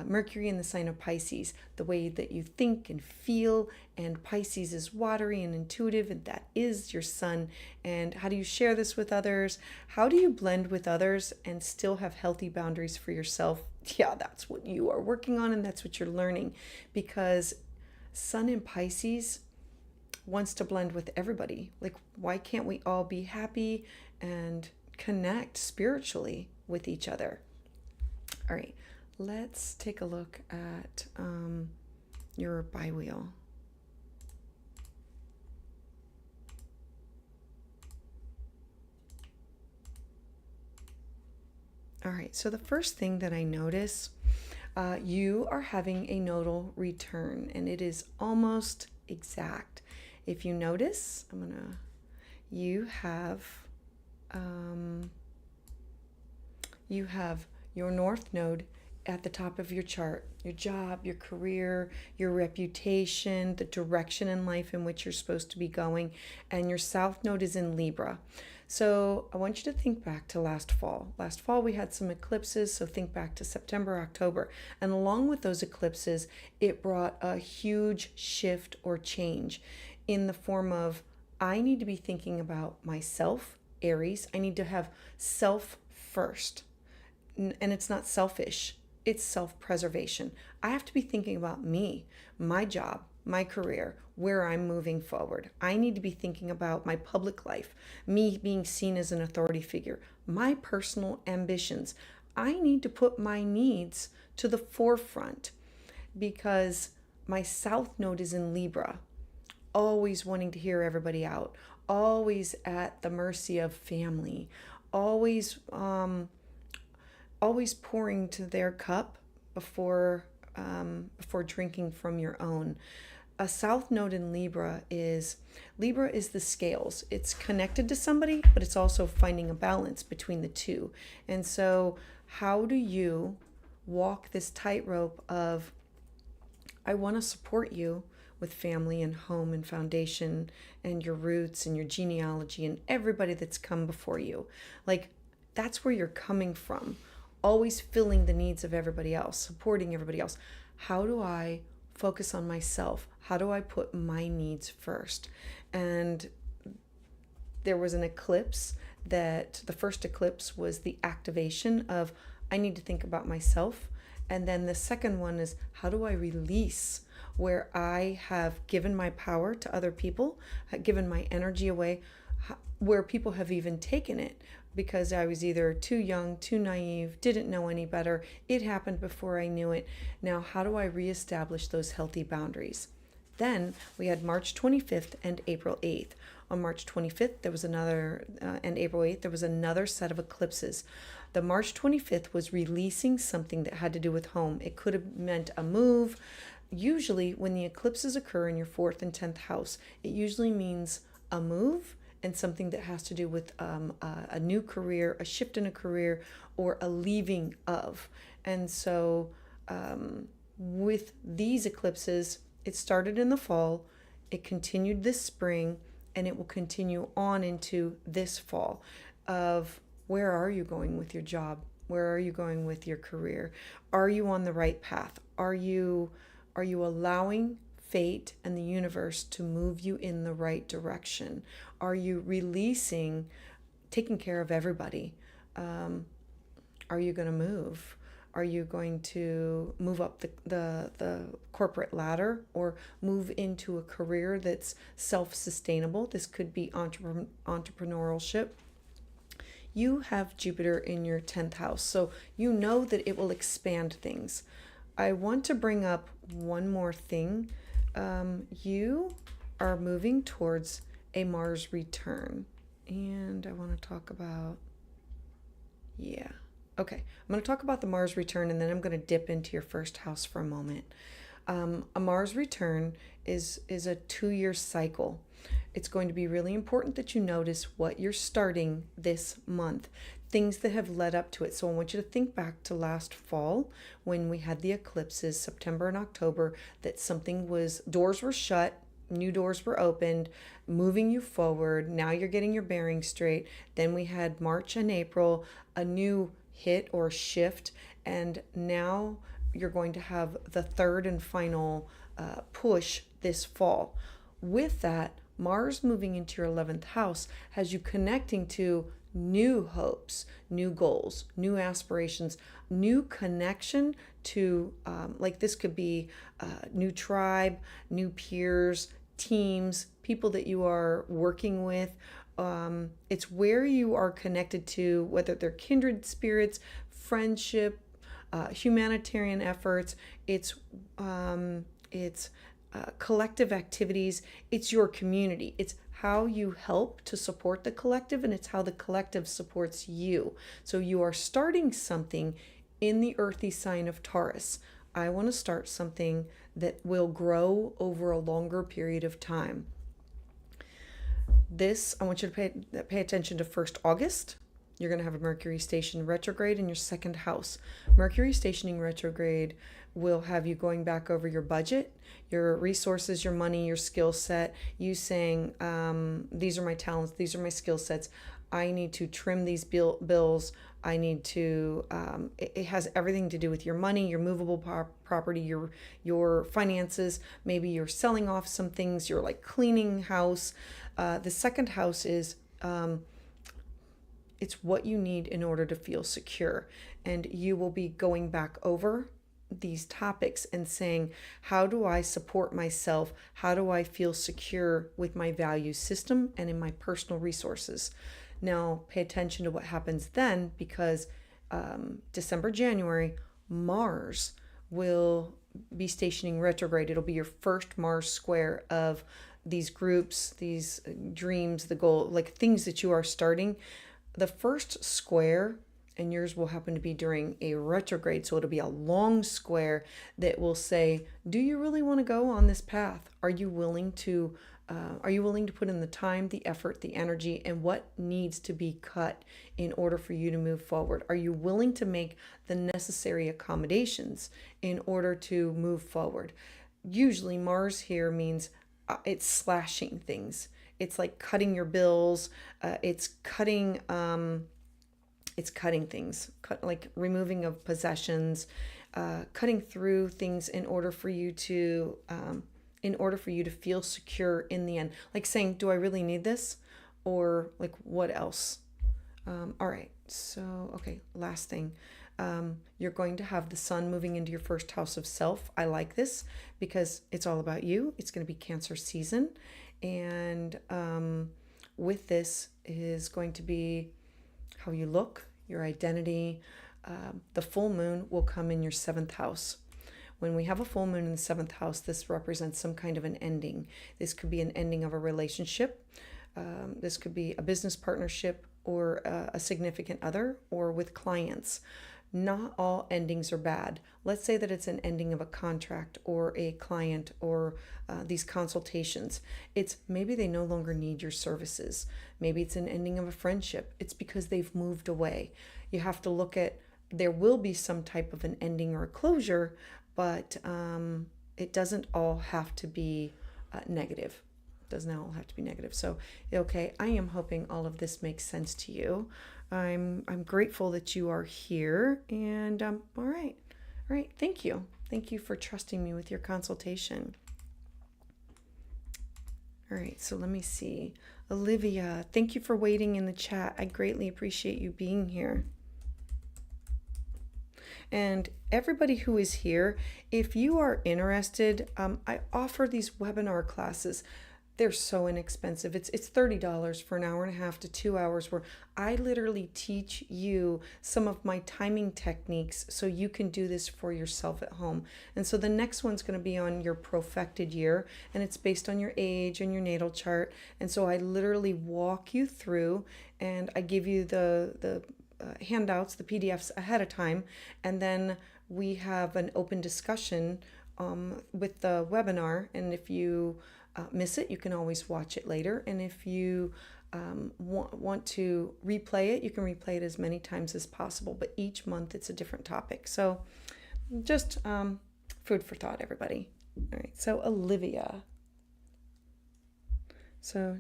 Mercury in the sign of Pisces, the way that you think and feel, and Pisces is watery and intuitive, and that is your sun. And how do you share this with others? How do you blend with others and still have healthy boundaries for yourself? Yeah, that's what you are working on, and that's what you're learning, because Sun in Pisces wants to blend with everybody. Like, why can't we all be happy and connect spiritually with each other? All right, let's take a look at your biwheel. All right, so the first thing that I notice, you are having a nodal return, and it is almost exact. If you notice, you have your north node at the top of your chart, your job, your career, your reputation, the direction in life in which you're supposed to be going, and your south node is in Libra. So I want you to think back to last fall. Last fall we had some eclipses, so think back to September, October. And along with those eclipses, it brought a huge shift or change in the form of, I need to be thinking about myself, Aries. I need to have self first. And it's not selfish, it's self-preservation. I have to be thinking about me, my job, my career, where I'm moving forward. I need to be thinking about my public life, me being seen as an authority figure, my personal ambitions. I need to put my needs to the forefront, because my south node is in Libra, always wanting to hear everybody out, always at the mercy of family, always pouring to their cup before drinking from your own. A south node in Libra is the scales. It's connected to somebody, but it's also finding a balance between the two. And so how do you walk this tightrope of, I want to support you with family and home and foundation and your roots and your genealogy and everybody that's come before you. Like, that's where you're coming from. Always filling the needs of everybody else, supporting everybody else. How do I focus on myself? How do I put my needs first? And there was an eclipse that the first eclipse was the activation of, I need to think about myself. And then the second one is, how do I release where I have given my power to other people, given my energy away, where people have even taken it because I was either too young, too naive, didn't know any better. It happened before I knew it. Now, how do I reestablish those healthy boundaries? Then we had March 25th and April 8th. On March 25th, there was another, and April 8th, there was another set of eclipses. The March 25th was releasing something that had to do with home. It could have meant a move. Usually when the eclipses occur in your 4th and 10th house, it usually means a move and something that has to do with a new career, a shift in a career, or a leaving of. And so with these eclipses, it started in the fall, it continued this spring, and it will continue on into this fall of where are you going with your job? Where are you going with your career? Are you on the right path? Are you allowing fate and the universe to move you in the right direction? Are you releasing, taking care of everybody? Are you going to move? Are you going to move up the corporate ladder or move into a career that's self-sustainable? This could be entrepreneurship. You have Jupiter in your 10th house, so you know that it will expand things. I want to bring up one more thing. You are moving towards a Mars return, and I want to talk about, okay, I'm going to talk about the Mars return, and then I'm going to dip into your first house for a moment. A Mars return is a 2-year cycle. It's going to be really important that you notice what you're starting this month, things that have led up to it. So I want you to think back to last fall when we had the eclipses, September and October, that doors were shut, new doors were opened, moving you forward. Now you're getting your bearings straight. Then we had March and April, a new hit or shift, and now you're going to have the third and final push this fall. With that, Mars moving into your 11th house has you connecting to new hopes, new goals, new aspirations, new connection to, this could be new tribe, new peers, teams, people that you are working with. It's where you are connected to, whether they're kindred spirits, friendship, humanitarian efforts. It's collective activities. It's your community. It's how you help to support the collective, and it's how the collective supports you. So you are starting something in the earthy sign of Taurus. I want to start something that will grow over a longer period of time. I want you to pay attention to 1st August. You're going to have a Mercury station retrograde in your 2nd house. Mercury stationing retrograde will have you going back over your budget, your resources, your money, your skill set. You saying, these are my talents, these are my skill sets. I need to trim these bills. I need to, it has everything to do with your money, your movable property, your finances. Maybe you're selling off some things. You're like cleaning house. The 2nd house is, it's what you need in order to feel secure. And you will be going back over these topics and saying, how do I support myself? How do I feel secure with my value system and in my personal resources? Now, pay attention to what happens then, because December, January, Mars will be stationing retrograde. It'll be your first Mars square of these groups, these dreams, the goal, like things that you are starting. The first square, and yours will happen to be during a retrograde, so it'll be a long square that will say, do you really want to go on this path? Are you willing to put in the time, the effort, the energy, and what needs to be cut in order for you to move forward? Are you willing to make the necessary accommodations in order to move forward? Usually Mars here means it's slashing things. It's like cutting your bills. It's cutting things, like removing of possessions, cutting through things in order for you to feel secure in the end. Like saying, do I really need this? Or like, what else? All right. So, okay. Last thing. You're going to have the sun moving into your 1st house of self. I like this because it's all about you. It's going to be Cancer season. And with this is going to be how you look, your identity. The full moon will come in your 7th house. When we have a full moon in the 7th house, this represents some kind of an ending. This could be an ending of a relationship. This could be a business partnership or a significant other, or with clients. Not all endings are bad. Let's say that it's an ending of a contract or a client or these consultations. It's maybe they no longer need your services. Maybe it's an ending of a friendship. It's because they've moved away. You have to look at, there will be some type of an ending or a closure, but it doesn't all have to be negative. does not all have to be negative. So, okay, I am hoping all of this makes sense to you. I'm grateful that you are here, and all right. Thank you. Thank you for trusting me with your consultation. All right, so let me see. Olivia, thank you for waiting in the chat. I greatly appreciate you being here. And everybody who is here, if you are interested, I offer these webinar classes. They're so inexpensive. It's $30 for an hour and a half to 2 hours, where I literally teach you some of my timing techniques so you can do this for yourself at home. And so the next one's going to be on your profected year, and it's based on your age and your natal chart. And so I literally walk you through, and I give you the handouts, the PDFs ahead of time, and then we have an open discussion with the webinar. And if you miss it, you can always watch it later. And if you want to replay it, you can replay it as many times as possible. But each month it's a different topic. So just food for thought, everybody. All right. So Olivia. So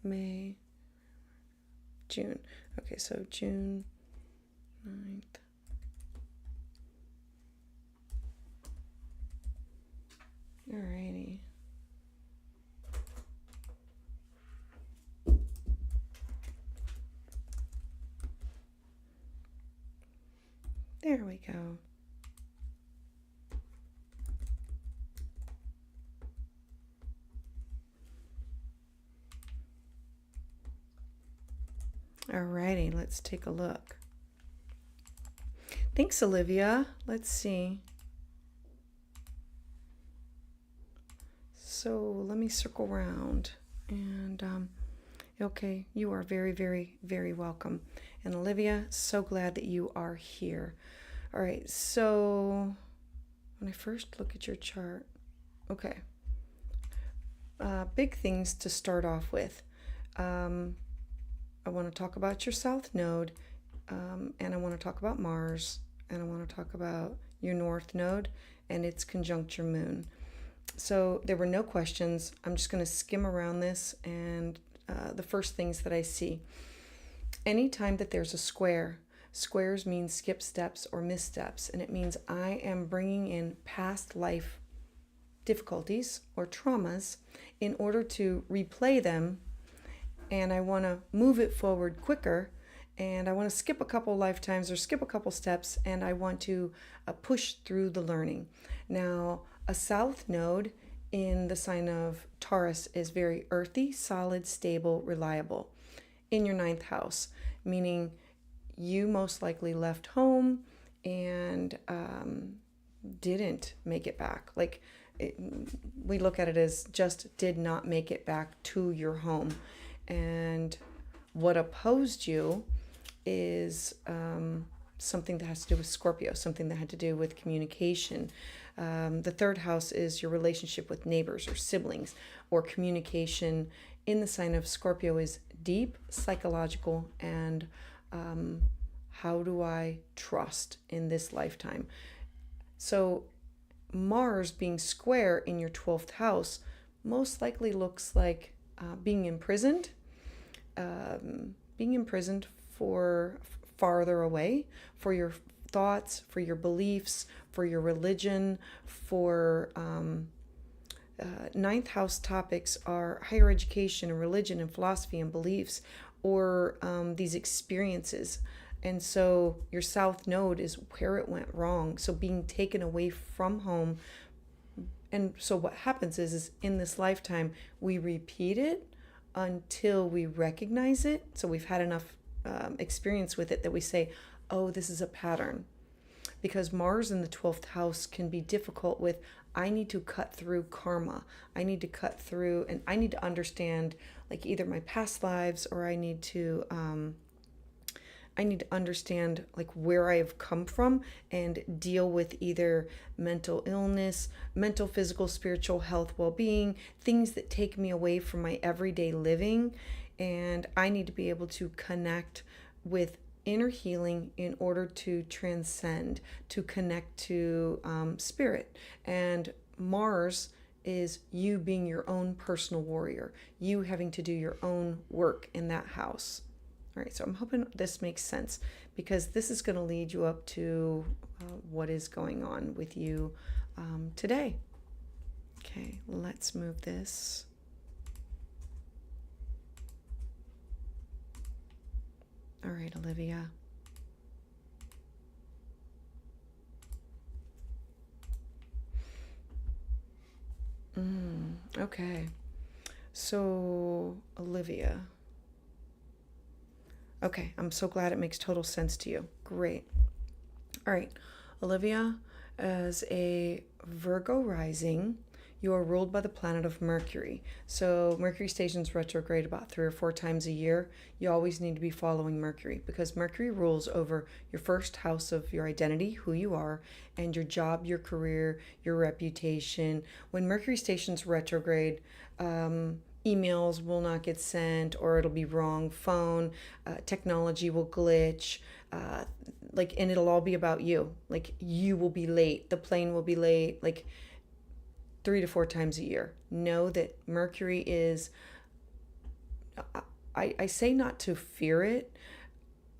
May, June. Okay. So June 9th. All righty. There we go. Alrighty, let's take a look. Thanks, Olivia. Let's see. So let me circle around. And okay, you are very, very, very welcome. And Olivia, so glad that you are here. All right, so when I first look at your chart, okay. Big things to start off with. I want to talk about your south node, and I want to talk about Mars, and I want to talk about your north node and its conjunct your moon. So there were no questions. I'm just going to skim around this, and the first things that I see. Anytime that there's a square, squares mean skip steps or missteps, and it means I am bringing in past life difficulties or traumas in order to replay them, and I want to move it forward quicker, and I want to skip a couple lifetimes or skip a couple steps, and I want to push through the learning. Now, a south node in the sign of Taurus is very earthy, solid, stable, reliable. In your ninth house, meaning you most likely left home and didn't make it back. We look at it as just did not make it back to your home. And what opposed you is something that has to do with Scorpio, something that had to do with communication. The third house is your relationship with neighbors or siblings, or communication in the sign of Scorpio is deep, psychological, and how do I trust in this lifetime? So Mars being square in your 12th house most likely looks like being imprisoned for farther away, for your thoughts, for your beliefs, for your religion, for ninth house topics are higher education and religion and philosophy and beliefs, or these experiences. And so your south node is where it went wrong. So being taken away from home. And so what happens is in this lifetime, we repeat it until we recognize it. So we've had enough experience with it that we say, oh, this is a pattern. Because Mars in the 12th house can be difficult with, I need to cut through karma. I need to cut through, and I need to understand like either my past lives, or I need to understand like where I have come from and deal with either mental illness, mental, physical, spiritual health, well-being, things that take me away from my everyday living. And I need to be able to connect with inner healing in order to transcend, to connect to spirit. And Mars is you being your own personal warrior, you having to do your own work in that house. All right, so I'm hoping this makes sense, because this is going to lead you up to what is going on with you today. Okay, let's move this. All right, Olivia. Okay. So, Olivia. Okay, I'm so glad it makes total sense to you. Great. All right, Olivia, as a Virgo rising, you are ruled by the planet of Mercury. So Mercury stations retrograde about 3 or 4 times a year. You always need to be following Mercury, because Mercury rules over your first house of your identity, who you are, and your job, your career, your reputation. When Mercury stations retrograde, emails will not get sent, or it'll be wrong phone, technology will glitch, and it'll all be about you. Like, you will be late, the plane will be late, like 3 to 4 times a year. Know that Mercury is, I say not to fear it,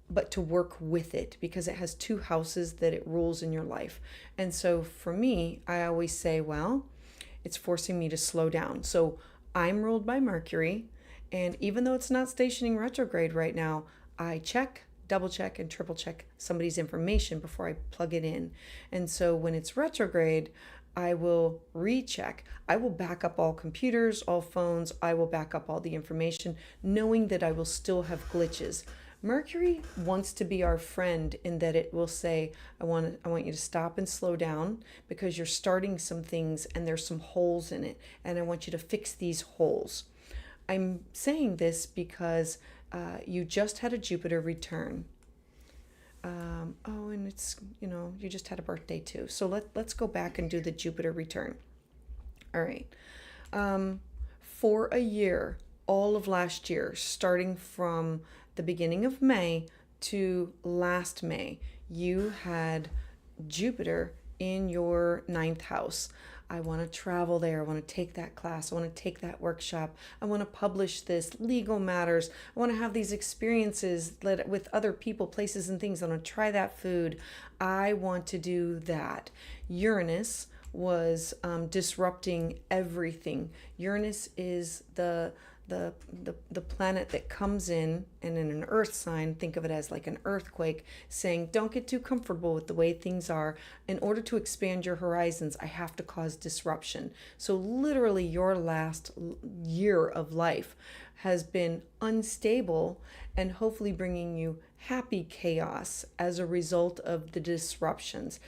but to work with it, because it has 2 houses that it rules in your life. And so for me, I always say, well, it's forcing me to slow down. So I'm ruled by Mercury, and even though it's not stationing retrograde right now, I check, double check, and triple check somebody's information before I plug it in. And so when it's retrograde, I will recheck. I will back up all computers, all phones. I will back up all the information, knowing that I will still have glitches. Mercury wants to be our friend in that it will say, I want you to stop and slow down, because you're starting some things and there's some holes in it, and I want you to fix these holes. I'm saying this because you just had a Jupiter return. And it's, you just had a birthday too. So let's go back and do the Jupiter return. All right. For a year, all of last year, starting from the beginning of May to last May, you had Jupiter in your 9th house. I want to travel there. I want to take that class. I want to take that workshop. I want to publish this, legal matters. I want to have these experiences with other people, places, and things. I want to try that food. I want to do that. Uranus was disrupting everything. Uranus is the planet that comes in, and in an earth sign, think of it as like an earthquake, saying, don't get too comfortable with the way things are. In order to expand your horizons, I have to cause disruption. So literally your last year of life has been unstable, and hopefully bringing you happy chaos as a result of the disruptions.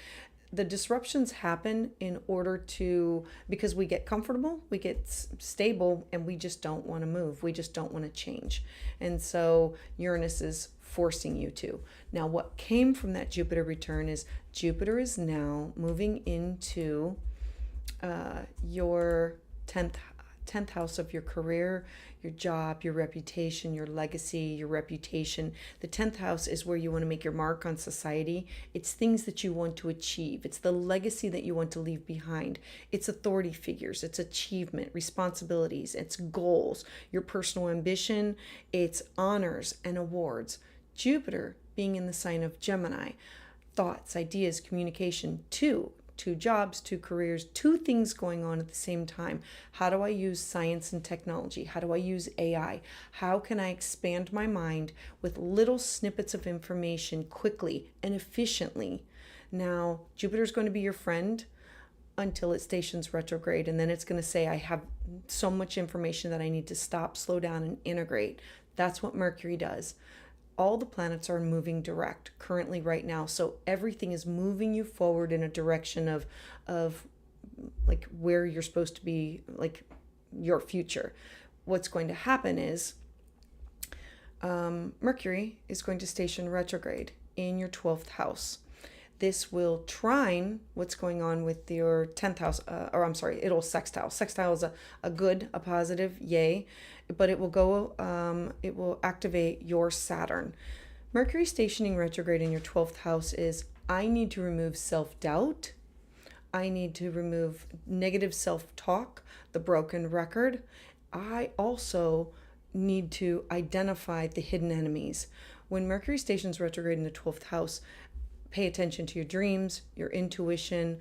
The disruptions happen in order because we get comfortable, we get stable, and we just don't want to move. We just don't want to change. And so Uranus is forcing you to. Now, what came from that Jupiter return is Jupiter is now moving into your 10th house of your career, your job, your reputation, your legacy, your reputation. The 10th house is where you want to make your mark on society. It's things that you want to achieve. It's the legacy that you want to leave behind. It's authority figures. It's achievement, responsibilities. It's goals, your personal ambition. It's honors and awards. Jupiter being in the sign of Gemini, thoughts, ideas, communication, two jobs, 2 careers, 2 things going on at the same time. How do I use science and technology? How do I use AI? How can I expand my mind with little snippets of information quickly and efficiently? Now, Jupiter's going to be your friend until it stations retrograde, and then it's going to say, I have so much information that I need to stop, slow down, and integrate. That's what Mercury does. All the planets are moving direct currently right now. So everything is moving you forward in a direction of like where you're supposed to be, like your future. What's going to happen is Mercury is going to station retrograde in your 12th house. This will trine what's going on with your 10th house, it'll sextile. Sextile is a good, a positive, yay. But it will activate your Saturn. Mercury stationing retrograde in your 12th house is, I need to remove self-doubt. I need to remove negative self-talk, the broken record. I also need to identify the hidden enemies. When Mercury stations retrograde in the 12th house, pay attention to your dreams, your intuition.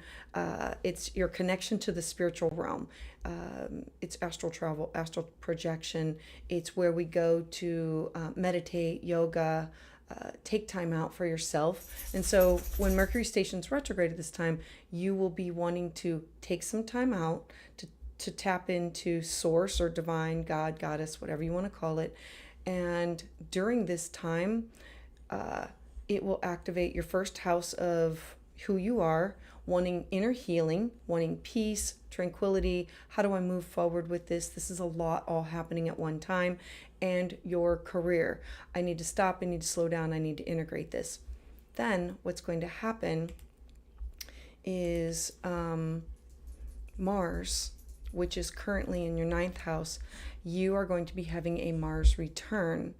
It's your connection to the spiritual realm. It's astral travel, astral projection. It's where we go to meditate, yoga, take time out for yourself. And so when Mercury stations retrograde at this time, you will be wanting to take some time out to tap into source or divine, God, goddess, whatever you want to call it. And during this time, it will activate your first house of who you are, wanting inner healing, wanting peace, tranquility. How do I move forward with this? This is a lot all happening at one time. And your career. I need to stop. I need to slow down. I need to integrate this. Then what's going to happen is Mars, which is currently in your 9th house, you are going to be having a Mars return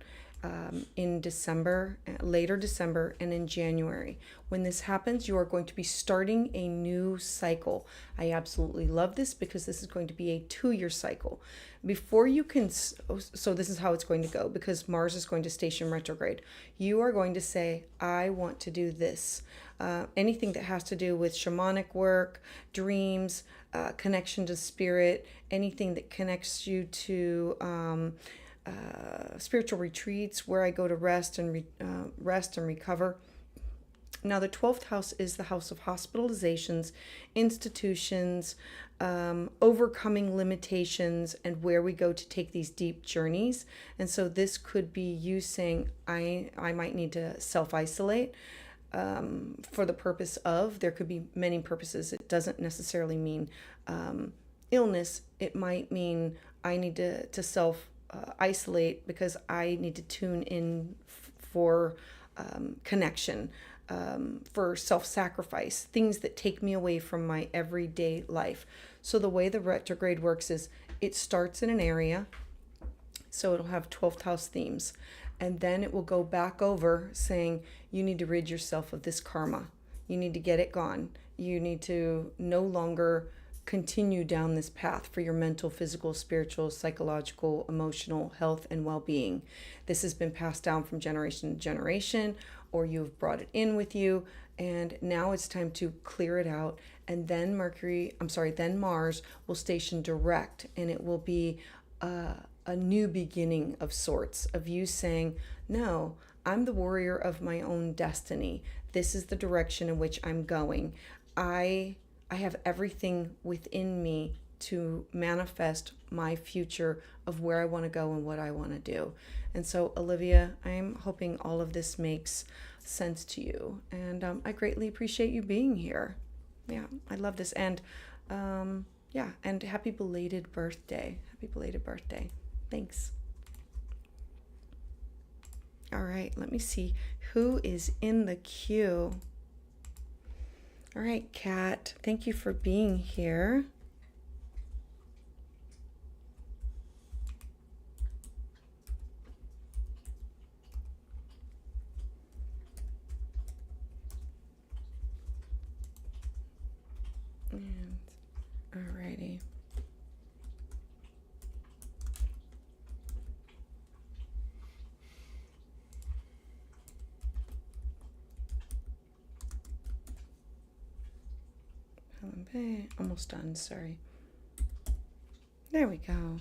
in December, later December, and in January. When this happens, you are going to be starting a new cycle. I absolutely love this because this is going to be a 2-year cycle. Before you can, so this is how it's going to go, because Mars is going to station retrograde. You are going to say, I want to do this. Anything that has to do with shamanic work, dreams, connection to spirit, anything that connects you to spiritual retreats where I go to rest and recover. Now, the 12th house is the house of hospitalizations, institutions, overcoming limitations, and where we go to take these deep journeys. And so this could be you saying, I might need to self-isolate for the purpose of, there could be many purposes. It doesn't necessarily mean illness. It might mean I need to isolate because I need to tune in for connection, for self-sacrifice, things that take me away from my everyday life. So the way the retrograde works is it starts in an area, so it'll have 12th house themes, and then it will go back over saying you need to rid yourself of this karma. You need to get it gone. You need to no longer continue down this path for your mental, physical, spiritual, psychological, emotional health and well-being. This has been passed down from generation to generation, or you've brought it in with you, and now it's time to clear it out. And then then Mars will station direct, and it will be a new beginning of sorts, of you saying, no, I'm the warrior of my own destiny. This is the direction in which I'm going. I have everything within me to manifest my future of where I want to go and what I want to do. And so, Olivia, I'm hoping all of this makes sense to you. And I greatly appreciate you being here. Yeah, I love this. And and happy belated birthday. Happy belated birthday. Thanks. All right, let me see who is in the queue. All right, Kat, thank you for being here. And alrighty. Almost done, sorry. There we go.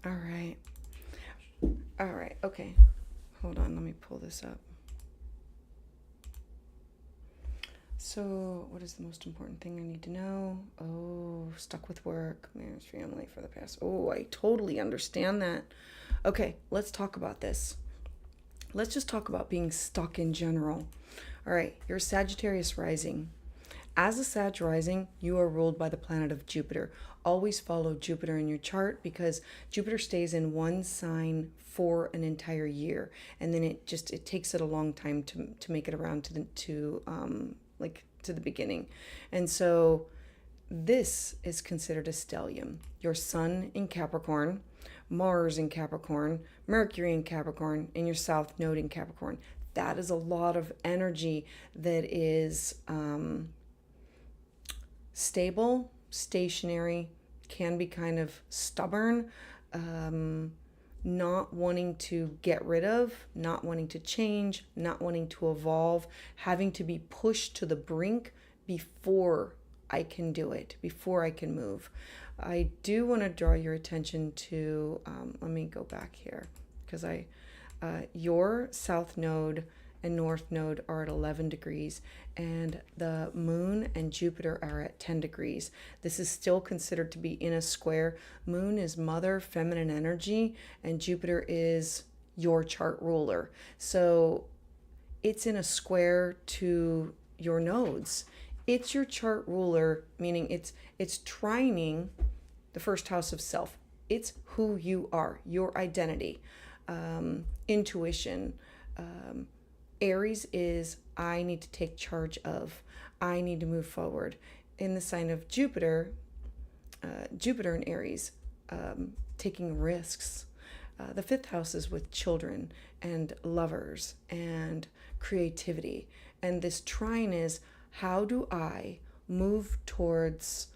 All right. All right, okay. Hold on, let me pull this up. So, what is the most important thing I need to know? Oh, stuck with work, marriage, family for the past. Oh, I totally understand that. Okay, let's talk about this. Let's just talk about being stuck in general. All right, you're a Sagittarius rising. As a Sag rising, you are ruled by the planet of Jupiter. Always follow Jupiter in your chart because Jupiter stays in one sign for an entire year, and then it takes it a long time to make it around to the beginning. And so this is considered a stellium. Your sun in Capricorn, Mars in Capricorn, Mercury in Capricorn, and your South Node in Capricorn. That is a lot of energy that is stable, stationary, can be kind of stubborn, not wanting to get rid of, not wanting to change, not wanting to evolve, having to be pushed to the brink before I can do it, before I can move. I do want to draw your attention to, let me go back here, because your South Node and North Node are at 11 degrees, and the Moon and Jupiter are at 10 degrees. This is still considered to be in a square. Moon is mother, feminine energy, and Jupiter is your chart ruler. So it's in a square to your nodes. It's your chart ruler, meaning it's trining the first house of self. It's who you are, your identity, intuition. Aries is I need to take charge of. I need to move forward. In the sign of Jupiter, Jupiter in Aries, taking risks. The fifth house is with children and lovers and creativity. And this trine is, how do I move towards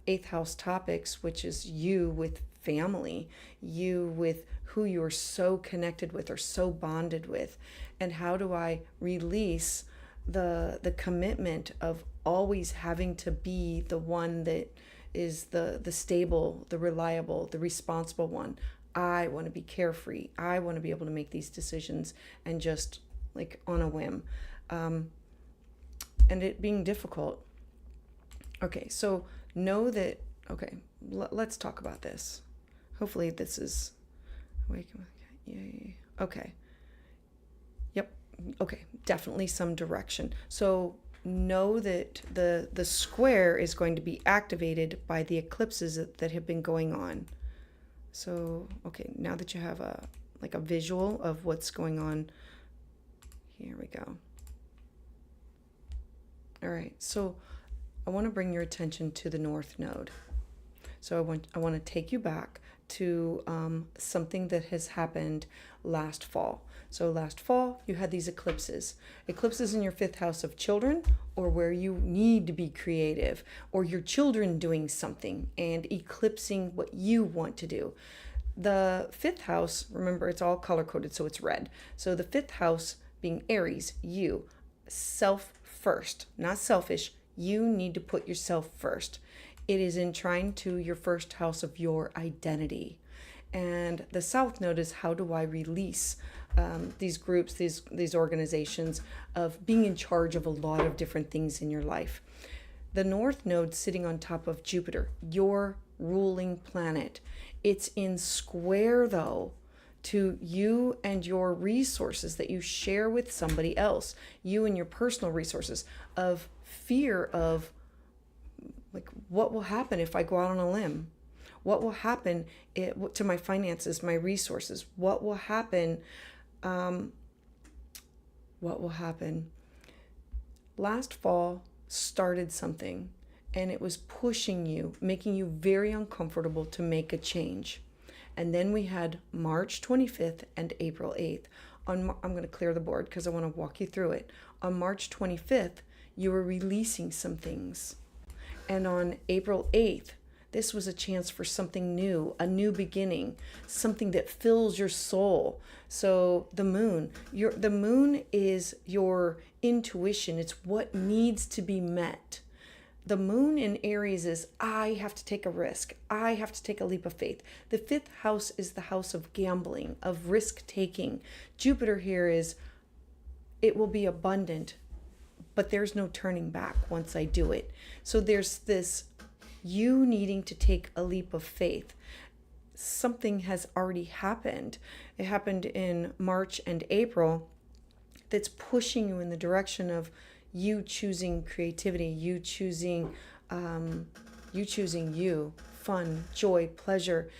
eighth house topics, which is you with family, you with who you're so connected with or so bonded with, and how do I release the commitment of always having to be the one that is the stable, the reliable, the responsible one. I want to be carefree. I want to be able to make these decisions and just like on a whim. And it being difficult. Okay, so know that, okay, let's talk about this. Hopefully this is, yay. Okay. Yep. Okay, definitely some direction. So know that the square is going to be activated by the eclipses that have been going on. So, okay, now that you have a visual of what's going on, here we go. All right, so I want to bring your attention to the North Node. So I want to take you back to something that has happened last fall. So last fall, you had these eclipses. Eclipses in your fifth house of children, or where you need to be creative, or your children doing something and eclipsing what you want to do. The fifth house, remember, it's all color-coded, so it's red. So the fifth house being Aries, you, self first, not selfish. You need to put yourself first. It is in trine to your first house of your identity. And the South Node is, how do I release these groups, these organizations of being in charge of a lot of different things in your life. The North Node sitting on top of Jupiter, your ruling planet. It's in square, though, to you and your resources that you share with somebody else, you and your personal resources, of fear of, like, what will happen if I go out on a limb? What will happen to my finances, my resources? What will happen? Last fall started something, and it was pushing you, making you very uncomfortable to make a change. And then we had March 25th and April 8th. I'm going to clear the board because I want to walk you through it. On March 25th, you were releasing some things. And on April 8th, this was a chance for something new, a new beginning, something that fills your soul. So the moon is your intuition. It's what needs to be met. The moon in Aries is, I have to take a risk. I have to take a leap of faith. The fifth house is the house of gambling, of risk taking. Jupiter here is, it will be abundant, but there's no turning back once I do it. So there's this, you needing to take a leap of faith. Something has already happened. It happened in March and April that's pushing you in the direction of you choosing creativity, you choosing you, fun, joy, pleasure,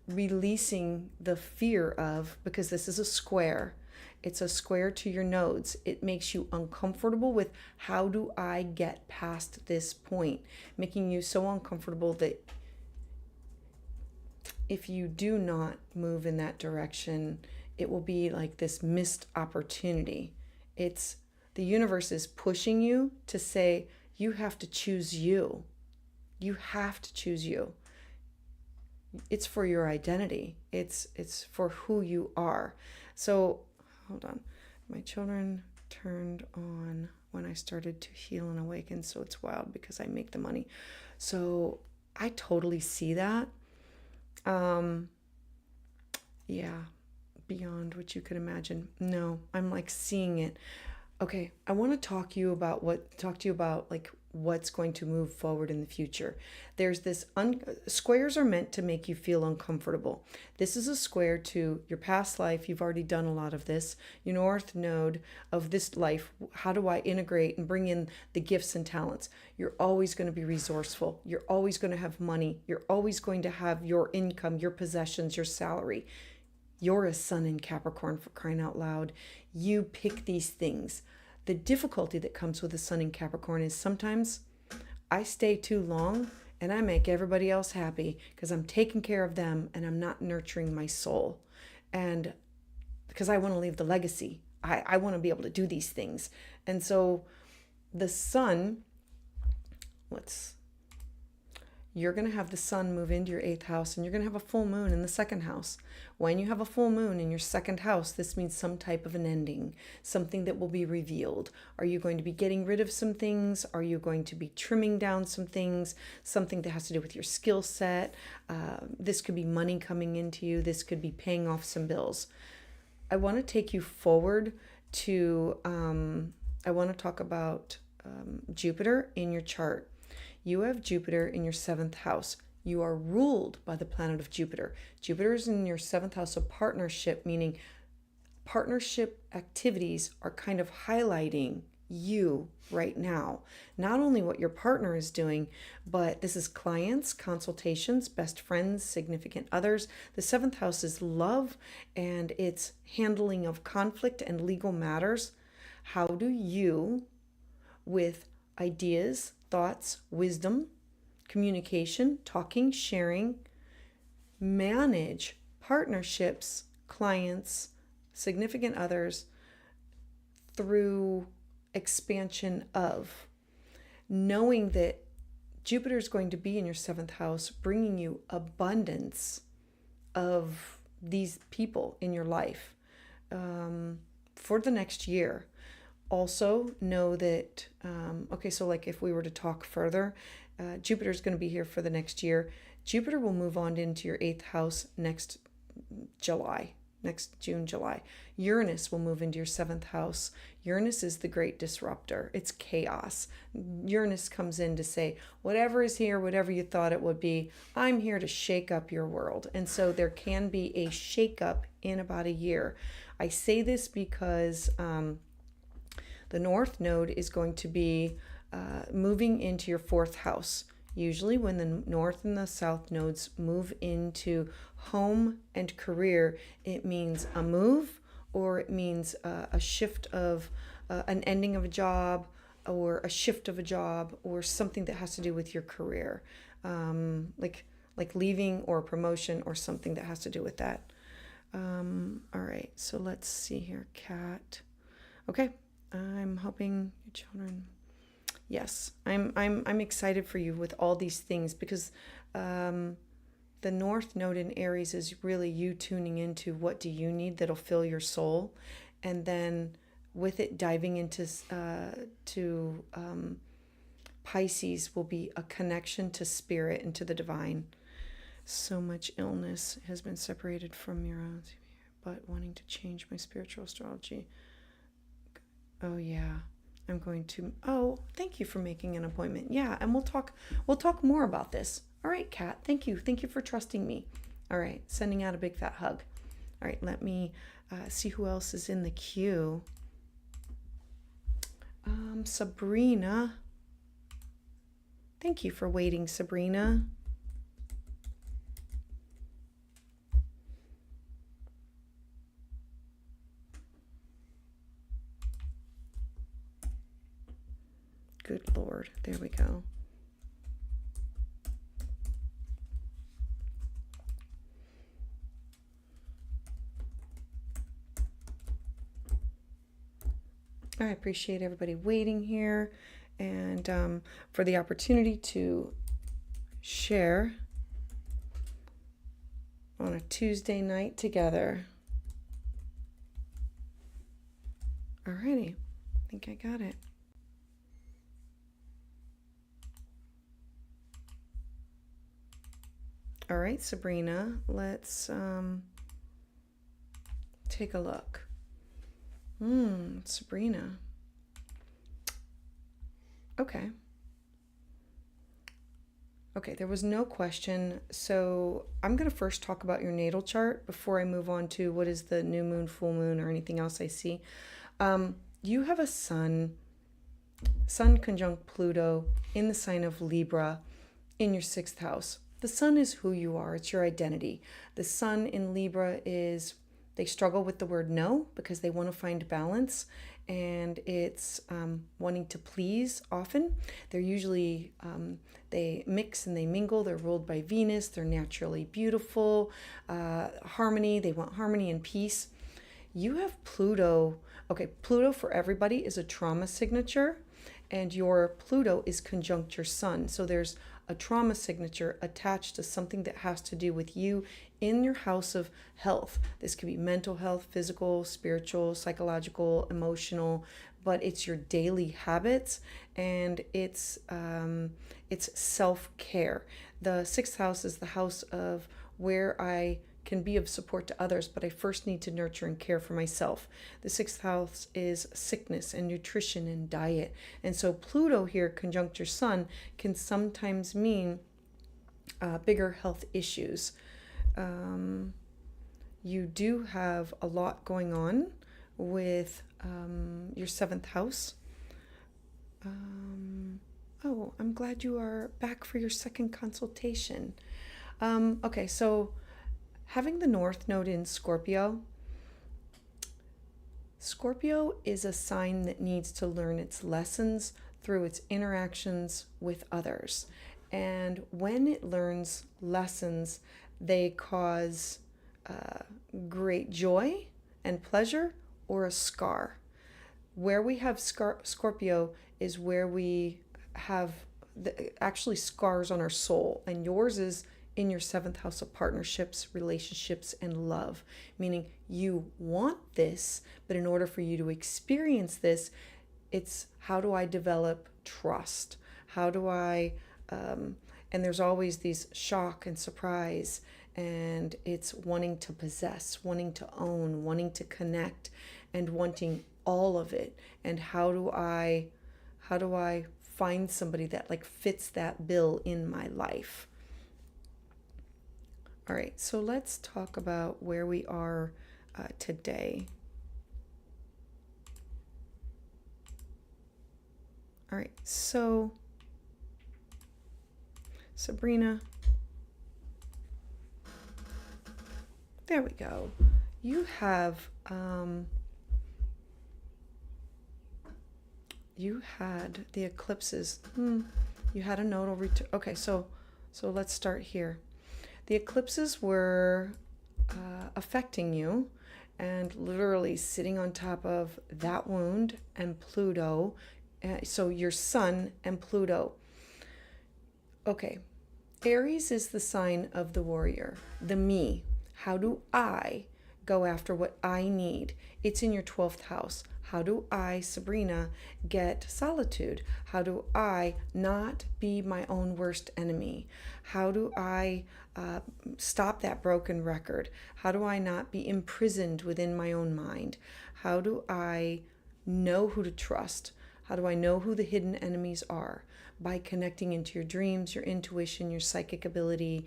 releasing the fear of, because this is a square. It's a square to your nodes. It makes you uncomfortable with, how do I get past this point? Making you so uncomfortable that if you do not move in that direction, it will be like this missed opportunity. It's the universe is pushing you to say, you have to choose you. You have to choose you. It's for your identity. It's for who you are. So, hold on. My children turned on when I started to heal and awaken. So it's wild because I make the money. So I totally see that. Yeah, beyond what you could imagine. No, I'm like seeing it. Okay, I want to talk to you about like what's going to move forward in the future. There's this squares are meant to make you feel uncomfortable. This is a square to your past life. You've already done a lot of this. Your north node of this life. How do I integrate and bring in the gifts and talents? You're always going to be resourceful. You're always going to have money. You're always going to have your income, your possessions, your salary. You're a sun in Capricorn, for crying out loud. You pick these things. The difficulty that comes with the sun in Capricorn is sometimes I stay too long and I make everybody else happy because I'm taking care of them and I'm not nurturing my soul. And because I want to leave the legacy. I want to be able to do these things. And so the sun, you're going to have the sun move into your 8th house and you're going to have a full moon in the 2nd house. When you have a full moon in your 2nd house, this means some type of an ending, something that will be revealed. Are you going to be getting rid of some things? Are you going to be trimming down some things? Something that has to do with your skill set. This could be money coming into you. This could be paying off some bills. I want to take you forward to, I want to talk about Jupiter in your chart. You have Jupiter in your 7th house. You are ruled by the planet of Jupiter. Jupiter is in your 7th house of partnership, meaning partnership activities are kind of highlighting you right now. Not only what your partner is doing, but this is clients, consultations, best friends, significant others. The 7th house is love and it's handling of conflict and legal matters. How do you, with ideas, thoughts, wisdom, communication, talking, sharing, manage partnerships, clients, significant others through expansion of knowing that Jupiter is going to be in your 7th house, bringing you abundance of these people in your life for the next year. Also know that, so like if we were to talk further, Jupiter is going to be here for the next year. Jupiter will move on into your 8th house next June, July. Uranus will move into your 7th house. Uranus is the great disruptor. It's chaos. Uranus comes in to say, whatever is here, whatever you thought it would be, I'm here to shake up your world. And so there can be a shake up in about a year. I say this because the North Node is going to be moving into your 4th house. Usually when the North and the South nodes move into home and career, it means a move or it means a shift of an ending of a job or a shift of a job or something that has to do with your career, like leaving or promotion or something that has to do with that. All right, so let's see here, Kat. Okay. I'm hoping your children. Yes, I'm excited for you with all these things because the North Node in Aries is really you tuning into what do you need that'll fill your soul, and then with it diving into Pisces will be a connection to spirit and to the divine. So much illness has been separated from your own, but wanting to change my spiritual astrology. Oh yeah, I'm going to. Oh, thank you for making an appointment. Yeah, and we'll talk more about this. All right, Kat. Thank you for trusting me. All right, sending out a big fat hug. All right, let me see who else is in the queue. Sabrina. Thank you for waiting, Sabrina. Good Lord. There we go. I appreciate everybody waiting here and for the opportunity to share on a Tuesday night together. Alrighty, I think I got it. All right, Sabrina, let's take a look. Sabrina. Okay. Okay, there was no question. So I'm going to first talk about your natal chart before I move on to what is the new moon, full moon, or anything else I see. You have a sun conjunct Pluto in the sign of Libra in your 6th house. The sun is who you are. It's your identity. The sun in Libra is, they struggle with the word no because they want to find balance, and it's wanting to please often. They're usually, they mix and they mingle. They're ruled by Venus. They're naturally beautiful. Harmony. They want harmony and peace. You have Pluto. Okay, Pluto for everybody is a trauma signature, and your Pluto is conjunct your sun. So there's a trauma signature attached to something that has to do with you in your house of health. This could be mental health, physical, spiritual, psychological, emotional, but it's your daily habits, and it's self-care. The 6th house is the house of where I can be of support to others, but I first need to nurture and care for myself. The 6th house is sickness and nutrition and diet. And so Pluto here conjunct your sun can sometimes mean bigger health issues. You do have a lot going on with your 7th house. Oh, I'm glad you are back for your 2nd consultation. Okay, so having the North Node in Scorpio. Scorpio is a sign that needs to learn its lessons through its interactions with others. And when it learns lessons, they cause great joy and pleasure or a scar. Where we have Scorpio is where we have actually scars on our soul, and yours is in your 7th house of partnerships, relationships, and love, meaning you want this, but in order for you to experience this, it's how do I develop trust? How do I, and there's always these shock and surprise, and it's wanting to possess, wanting to own, wanting to connect, and wanting all of it. And how do I find somebody that like fits that bill in my life? All right, so let's talk about where we are today. All right, so Sabrina, there we go. You have, you had the eclipses. You had a nodal return. Okay, so let's start here. The eclipses were affecting you and literally sitting on top of that wound and Pluto. So your sun and Pluto. Okay, Aries is the sign of the warrior, the me. How do I go after what I need? It's in your 12th house. How do I, Sabrina, get solitude? How do I not be my own worst enemy? How do I stop that broken record? How do I not be imprisoned within my own mind? How do I know who to trust? How do I know who the hidden enemies are? By connecting into your dreams, your intuition, your psychic ability,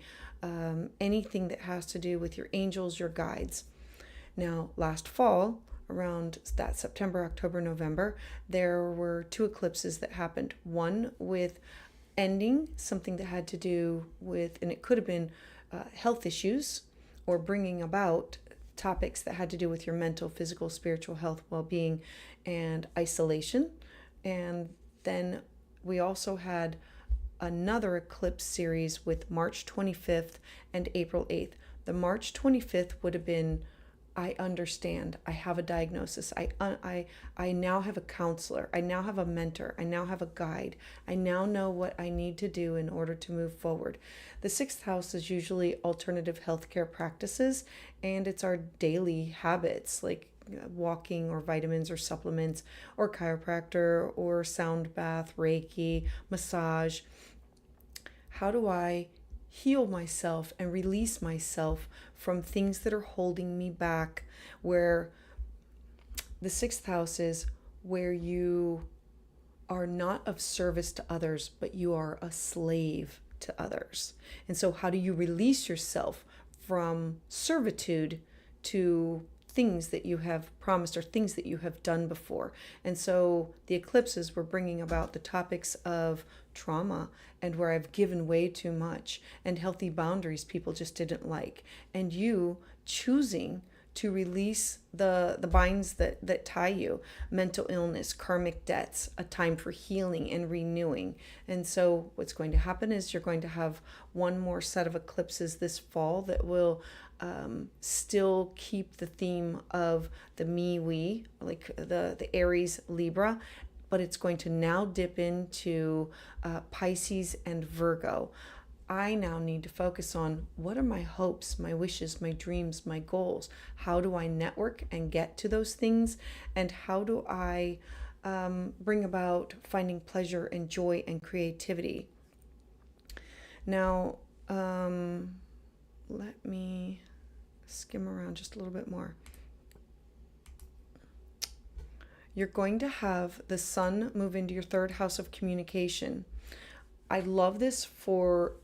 anything that has to do with your angels, your guides. Now, last fall, around that September, October, November, there were 2 eclipses that happened. One with ending something that had to do with, and it could have been health issues, or bringing about topics that had to do with your mental, physical, spiritual health, well-being, and isolation. And then we also had another eclipse series with March 25th and April 8th. The March 25th would have been I understand. I have a diagnosis. I now have a counselor. I now have a mentor. I now have a guide. I now know what I need to do in order to move forward. The sixth house is usually alternative healthcare practices, and it's our daily habits like walking or vitamins or supplements or chiropractor or sound bath, Reiki, massage. How do I heal myself and release myself from things that are holding me back? Where the sixth house is where you are not of service to others, but you are a slave to others. And so how do you release yourself from servitude to things that you have promised or things that you have done before? And so the eclipses were bringing about the topics of trauma and where I've given way too much, and healthy boundaries people just didn't like, and you choosing to release the binds that tie you, mental illness, karmic debts, a time for healing and renewing. And so what's going to happen is you're going to have one more set of eclipses this fall that will still keep the theme of the me, we, like the Aries, Libra, but it's going to now dip into Pisces and Virgo. I now need to focus on what are my hopes, my wishes, my dreams, my goals. How do I network and get to those things? And how do I bring about finding pleasure and joy and creativity? Now, let me skim around just a little bit more. You're going to have the sun move into your third house of communication. I love this for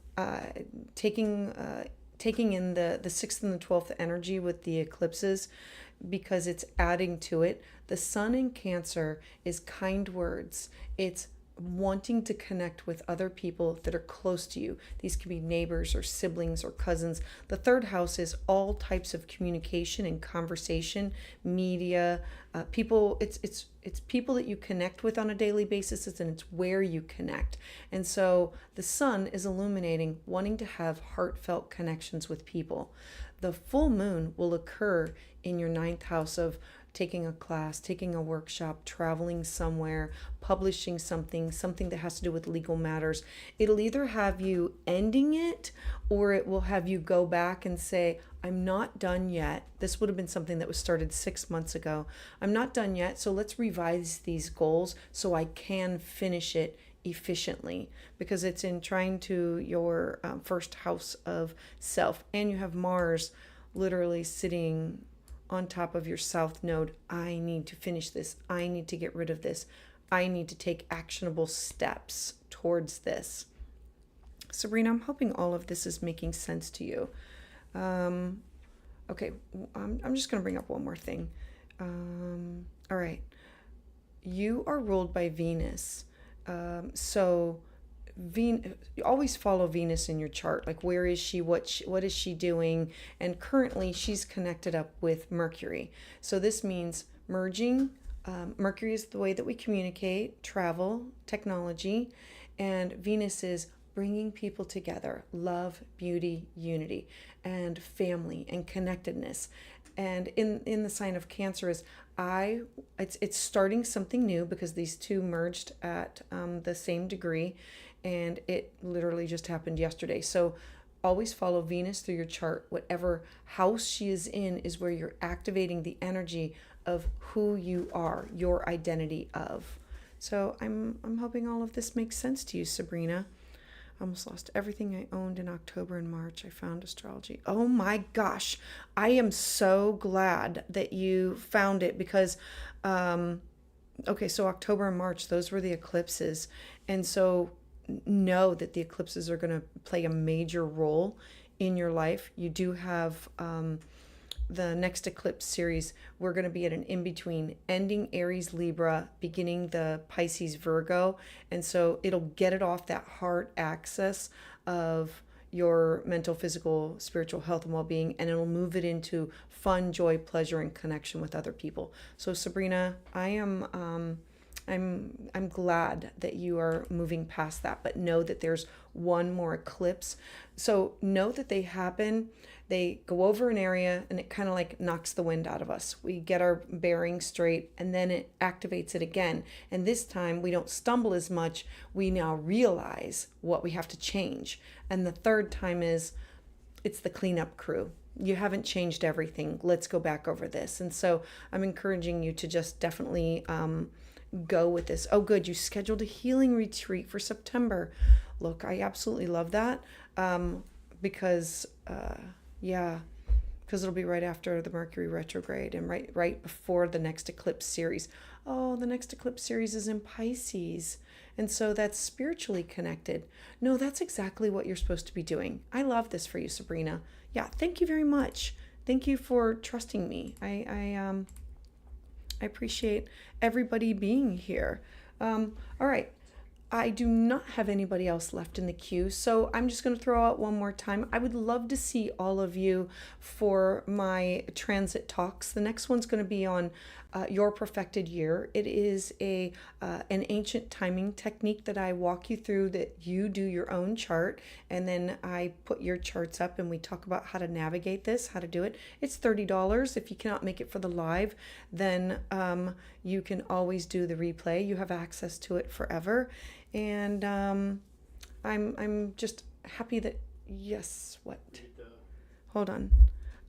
taking in the 6th and the 12th energy with the eclipses, because it's adding to it. The sun in Cancer is kind words. It's wanting to connect with other people that are close to you. These can be neighbors or siblings or cousins. The third house is all types of communication and conversation, media, people. It's people that you connect with on a daily basis, and it's where you connect. And so the sun is illuminating, wanting to have heartfelt connections with people. The full moon will occur in your 9th house of taking a class, taking a workshop, traveling somewhere, publishing something that has to do with legal matters. It'll either have you ending it, or it will have you go back and say, I'm not done yet. This would have been something that was started 6 months ago. I'm not done yet, so let's revise these goals so I can finish it efficiently, because it's in trying to your first house of self. And you have Mars literally sitting on top of your south node. I need to finish this. I need to get rid of this. I need to take actionable steps towards this. Sabrina, I'm hoping all of this is making sense to you. Okay, I'm just going to bring up one more thing. All right. You are ruled by Venus. So you always follow Venus in your chart. Like, where is she? What is she doing? And currently she's connected up with Mercury. So this means merging. Mercury is the way that we communicate, travel, technology, and Venus is bringing people together, love, beauty, unity, and family and connectedness. And in the sign of Cancer is it's starting something new, because these two merged at the same degree, and it literally just happened yesterday. So always follow Venus through your chart. Whatever house she is in is where you're activating the energy of who you are, your identity of. So I'm hoping all of this makes sense to you, Sabrina. I almost lost everything I owned in October and March. I found astrology. Oh my gosh. I am so glad that you found it, because, okay, so October and March, those were the eclipses. And so know that the eclipses are going to play a major role in your life. You do have the next eclipse series. We're going to be at an in-between, ending Aries Libra, beginning the Pisces Virgo. And so it'll get it off that heart axis of your mental, physical, spiritual health and well-being, and it'll move it into fun, joy, pleasure, and connection with other people. So Sabrina, I am I'm glad that you are moving past that, but know that there's one more eclipse. So know that they happen. They go over an area and it kind of like knocks the wind out of us. We get our bearings straight and then it activates it again. And this time we don't stumble as much. We now realize what we have to change. And the third time is it's the cleanup crew. You haven't changed everything. Let's go back over this. And so I'm encouraging you to just definitely go with this. Oh, good. You scheduled a healing retreat for September. Look, I absolutely love that because it'll be right after the Mercury retrograde and right before the next eclipse series. Oh, the next eclipse series is in Pisces. And so that's spiritually connected. No, that's exactly what you're supposed to be doing. I love this for you, Sabrina. Yeah, thank you very much. Thank you for trusting me. I appreciate everybody being here. All right. I do not have anybody else left in the queue, so I'm just going to throw out one more time. I would love to see all of you for my transit talks. The next one's going to be on your perfected year. It is an ancient timing technique that I walk you through, that you do your own chart, and then I put your charts up and we talk about how to navigate this, how to do it. It's $30. If you cannot make it for the live, then you can always do the replay. You have access to it forever. And I'm just happy that, yes, what? Hold on.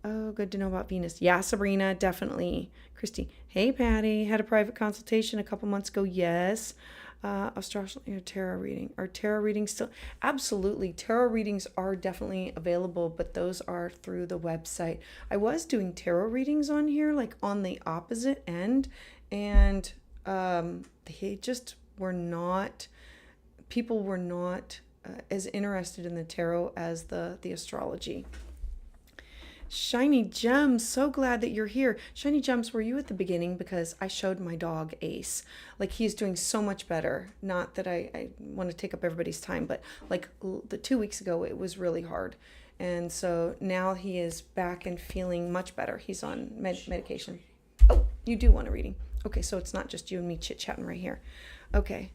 Oh, good to know about Venus. Yeah, Sabrina, definitely. Christie, hey, Patty, had a private consultation a couple months ago. Yes. Astrology tarot reading. Are tarot readings still? Absolutely. Tarot readings are definitely available, but those are through the website. I was doing tarot readings on here, like on the opposite end, and they just were not... People were not as interested in the tarot as the astrology. Shiny Gems, so glad that you're here. Shiny Gems, were you at the beginning? Because I showed my dog Ace. Like, he's doing so much better. Not that I want to take up everybody's time, but like the 2 weeks ago, it was really hard. And so now he is back and feeling much better. He's on medication. Oh, you do want a reading. Okay, so it's not just you and me chit-chatting right here. Okay.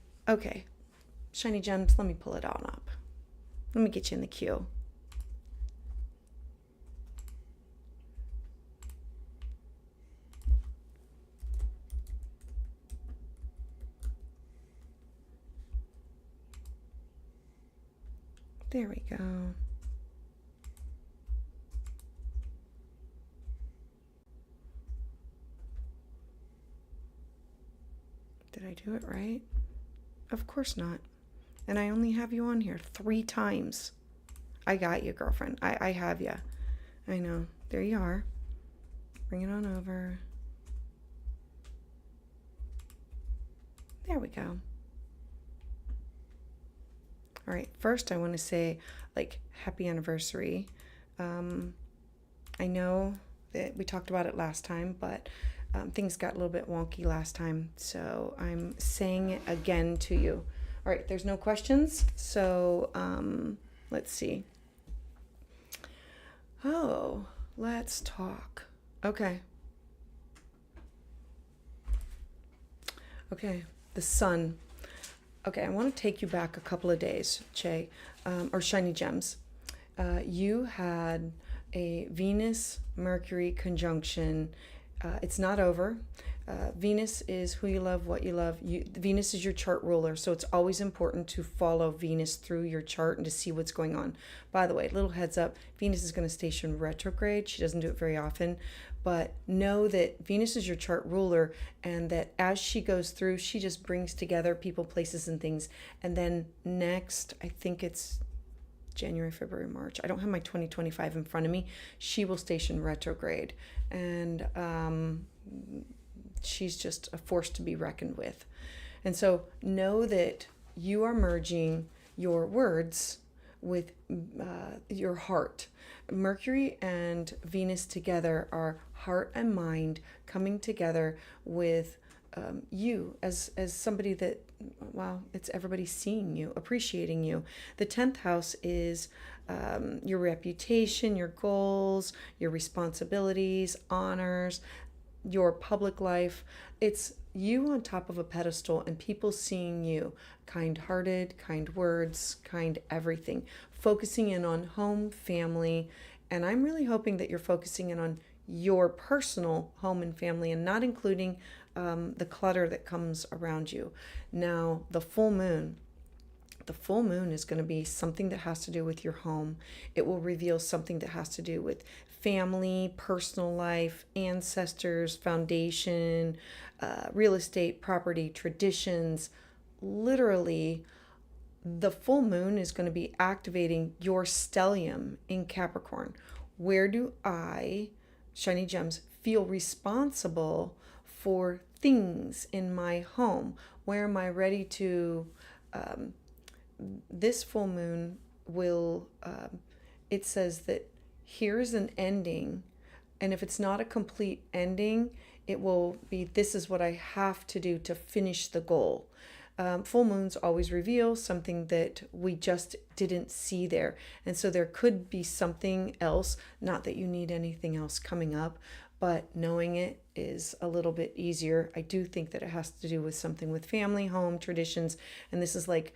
Shiny Gems, let me pull it on up. Let me get you in the queue. There we go. Did I do it right? Of course not. And I only have you on here 3 times. I got you, girlfriend. I have you. I know. There you are. Bring it on over. There we go. All right. First, I want to say, like, happy anniversary. I know that we talked about it last time, but things got a little bit wonky last time. So I'm saying it again to you. All right, there's no questions, so let's see. Oh, let's talk. Okay, the sun. Okay, I want to take you back a couple of days, Che, or Shiny Gems. You had a Venus-Mercury conjunction. It's not over. Venus is who you love, what you love. Venus is your chart ruler, so it's always important to follow Venus through your chart and to see what's going on. By the way, little heads up, Venus is going to station retrograde. She doesn't do it very often, but know that Venus is your chart ruler, and that as she goes through, she just brings together people, places, and things. And then next, I think it's January, February, March. I don't have my 2025 in front of me. She will station retrograde, and she's just a force to be reckoned with. And so know that you are merging your words with your heart. Mercury and Venus together are heart and mind coming together with you as somebody that, wow, it's everybody seeing you, appreciating you. The 10th house is your reputation, your goals, your responsibilities, honors, your public life. It's you on top of a pedestal and people seeing you, kind-hearted, kind words, kind everything, focusing in on home, family, and I'm really hoping that you're focusing in on your personal home and family and not including the clutter that comes around you. Now, the full moon is going to be something that has to do with your home. It will reveal something that has to do with family, personal life, ancestors, foundation, real estate, property, traditions. Literally, the full moon is going to be activating your stellium in Capricorn. Where do I, Shiny Gems, feel responsible for things in my home? Where am I ready to... this full moon will, it says that here's an ending, and if it's not a complete ending, it will be, this is what I have to do to finish the goal. Full moons always reveal something that we just didn't see there. And so there could be something else, not that you need anything else coming up, but knowing it is a little bit easier. I do think that it has to do with something with family, home, traditions. And this is like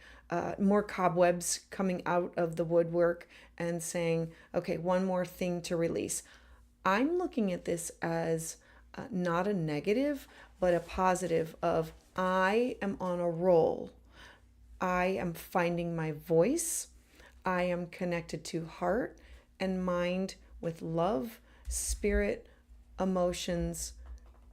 more cobwebs coming out of the woodwork and saying, okay, one more thing to release. I'm looking at this as not a negative, but a positive of I am on a roll. I am finding my voice. I am connected to heart and mind with love, spirit, emotions,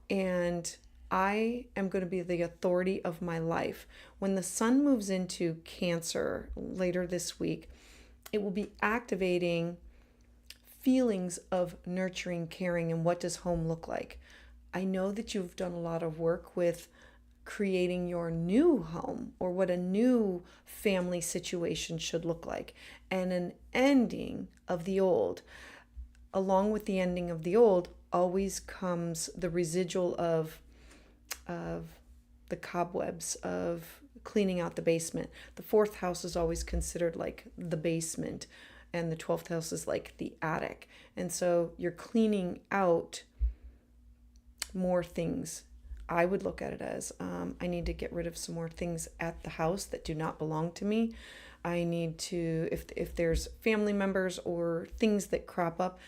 and I am going to be the authority of my life. When the sun moves into Cancer later this week, it will be activating feelings of nurturing, caring, and what does home look like. I know that you've done a lot of work with creating your new home or what a new family situation should look like, and an ending of the old. Along with the ending of the old always comes the residual of the cobwebs of cleaning out the basement. The 4th house is always considered like the basement, and the 12th house is like the attic. And so you're cleaning out more things. I would look at it as I need to get rid of some more things at the house that do not belong to me. I need to, if there's family members or things that crop up,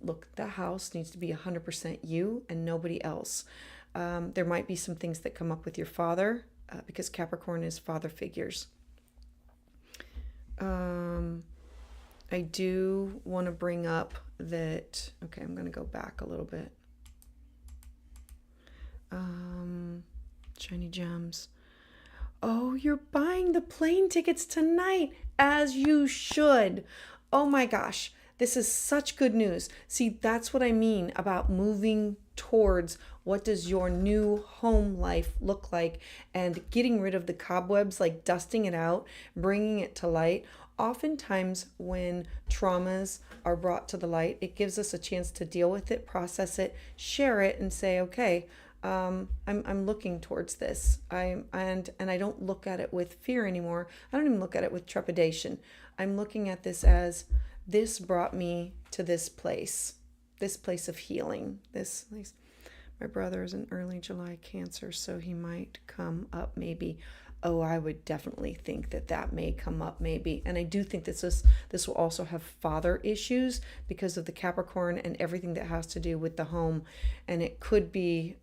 look, the house needs to be 100% you and nobody else. There might be some things that come up with your father because Capricorn is father figures. I do want to bring up that, okay, I'm going to go back a little bit. Shiny Gems. Oh, you're buying the plane tickets tonight, as you should. Oh my gosh, this is such good news. See, that's what I mean about moving towards what does your new home life look like and getting rid of the cobwebs, like dusting it out, bringing it to light. Oftentimes when traumas are brought to the light, it gives us a chance to deal with it, process it, share it, and say, okay, I'm looking towards this. And I don't look at it with fear anymore. I don't even look at it with trepidation. I'm looking at this as this brought me to this place of healing. This place. My brother is an early July Cancer, so he might come up maybe. Oh, I would definitely think that may come up maybe. And I do think this will also have father issues because of the Capricorn and everything that has to do with the home. And it could be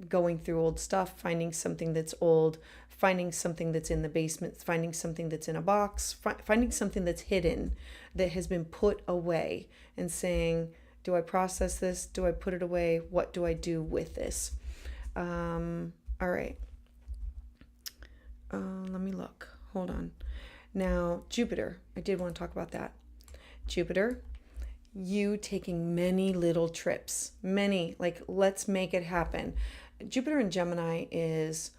going through old stuff, finding something that's old, finding something that's in the basement, finding something that's in a box, finding something that's hidden, that has been put away, and saying, do I process this? Do I put it away? What do I do with this? All right. Let me look. Hold on. Now, Jupiter. I did want to talk about that. Jupiter, you taking many little trips. Many, like, let's make it happen. Jupiter in Gemini is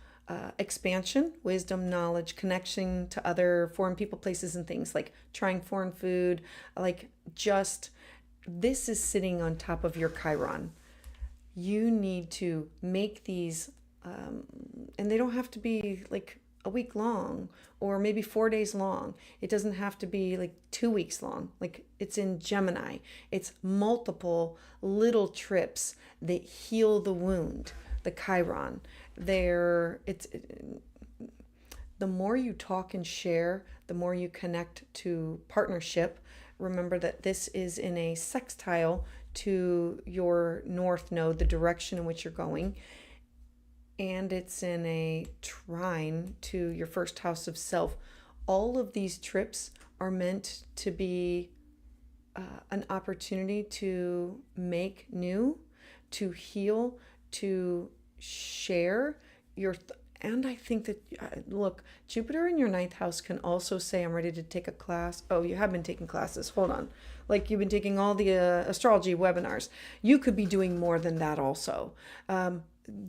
expansion, wisdom, knowledge, connection to other foreign people, places, and things, like trying foreign food, like just, this is sitting on top of your Chiron. You need to make these, and they don't have to be like a week long or maybe 4 days long. It doesn't have to be like 2 weeks long. Like, it's in Gemini. It's multiple little trips that heal the wound. the Chiron. The more you talk and share, the more you connect to partnership. Remember that this is in a sextile to your north node, the direction in which you're going. And it's in a trine to your first house of self. All of these trips are meant to be an opportunity to make new, to heal, to share your and I think that, look, Jupiter in your ninth house can also say, I'm ready to take a class. Oh, you have been taking classes. Hold on. Like you've been taking all the astrology webinars. You could be doing more than that also.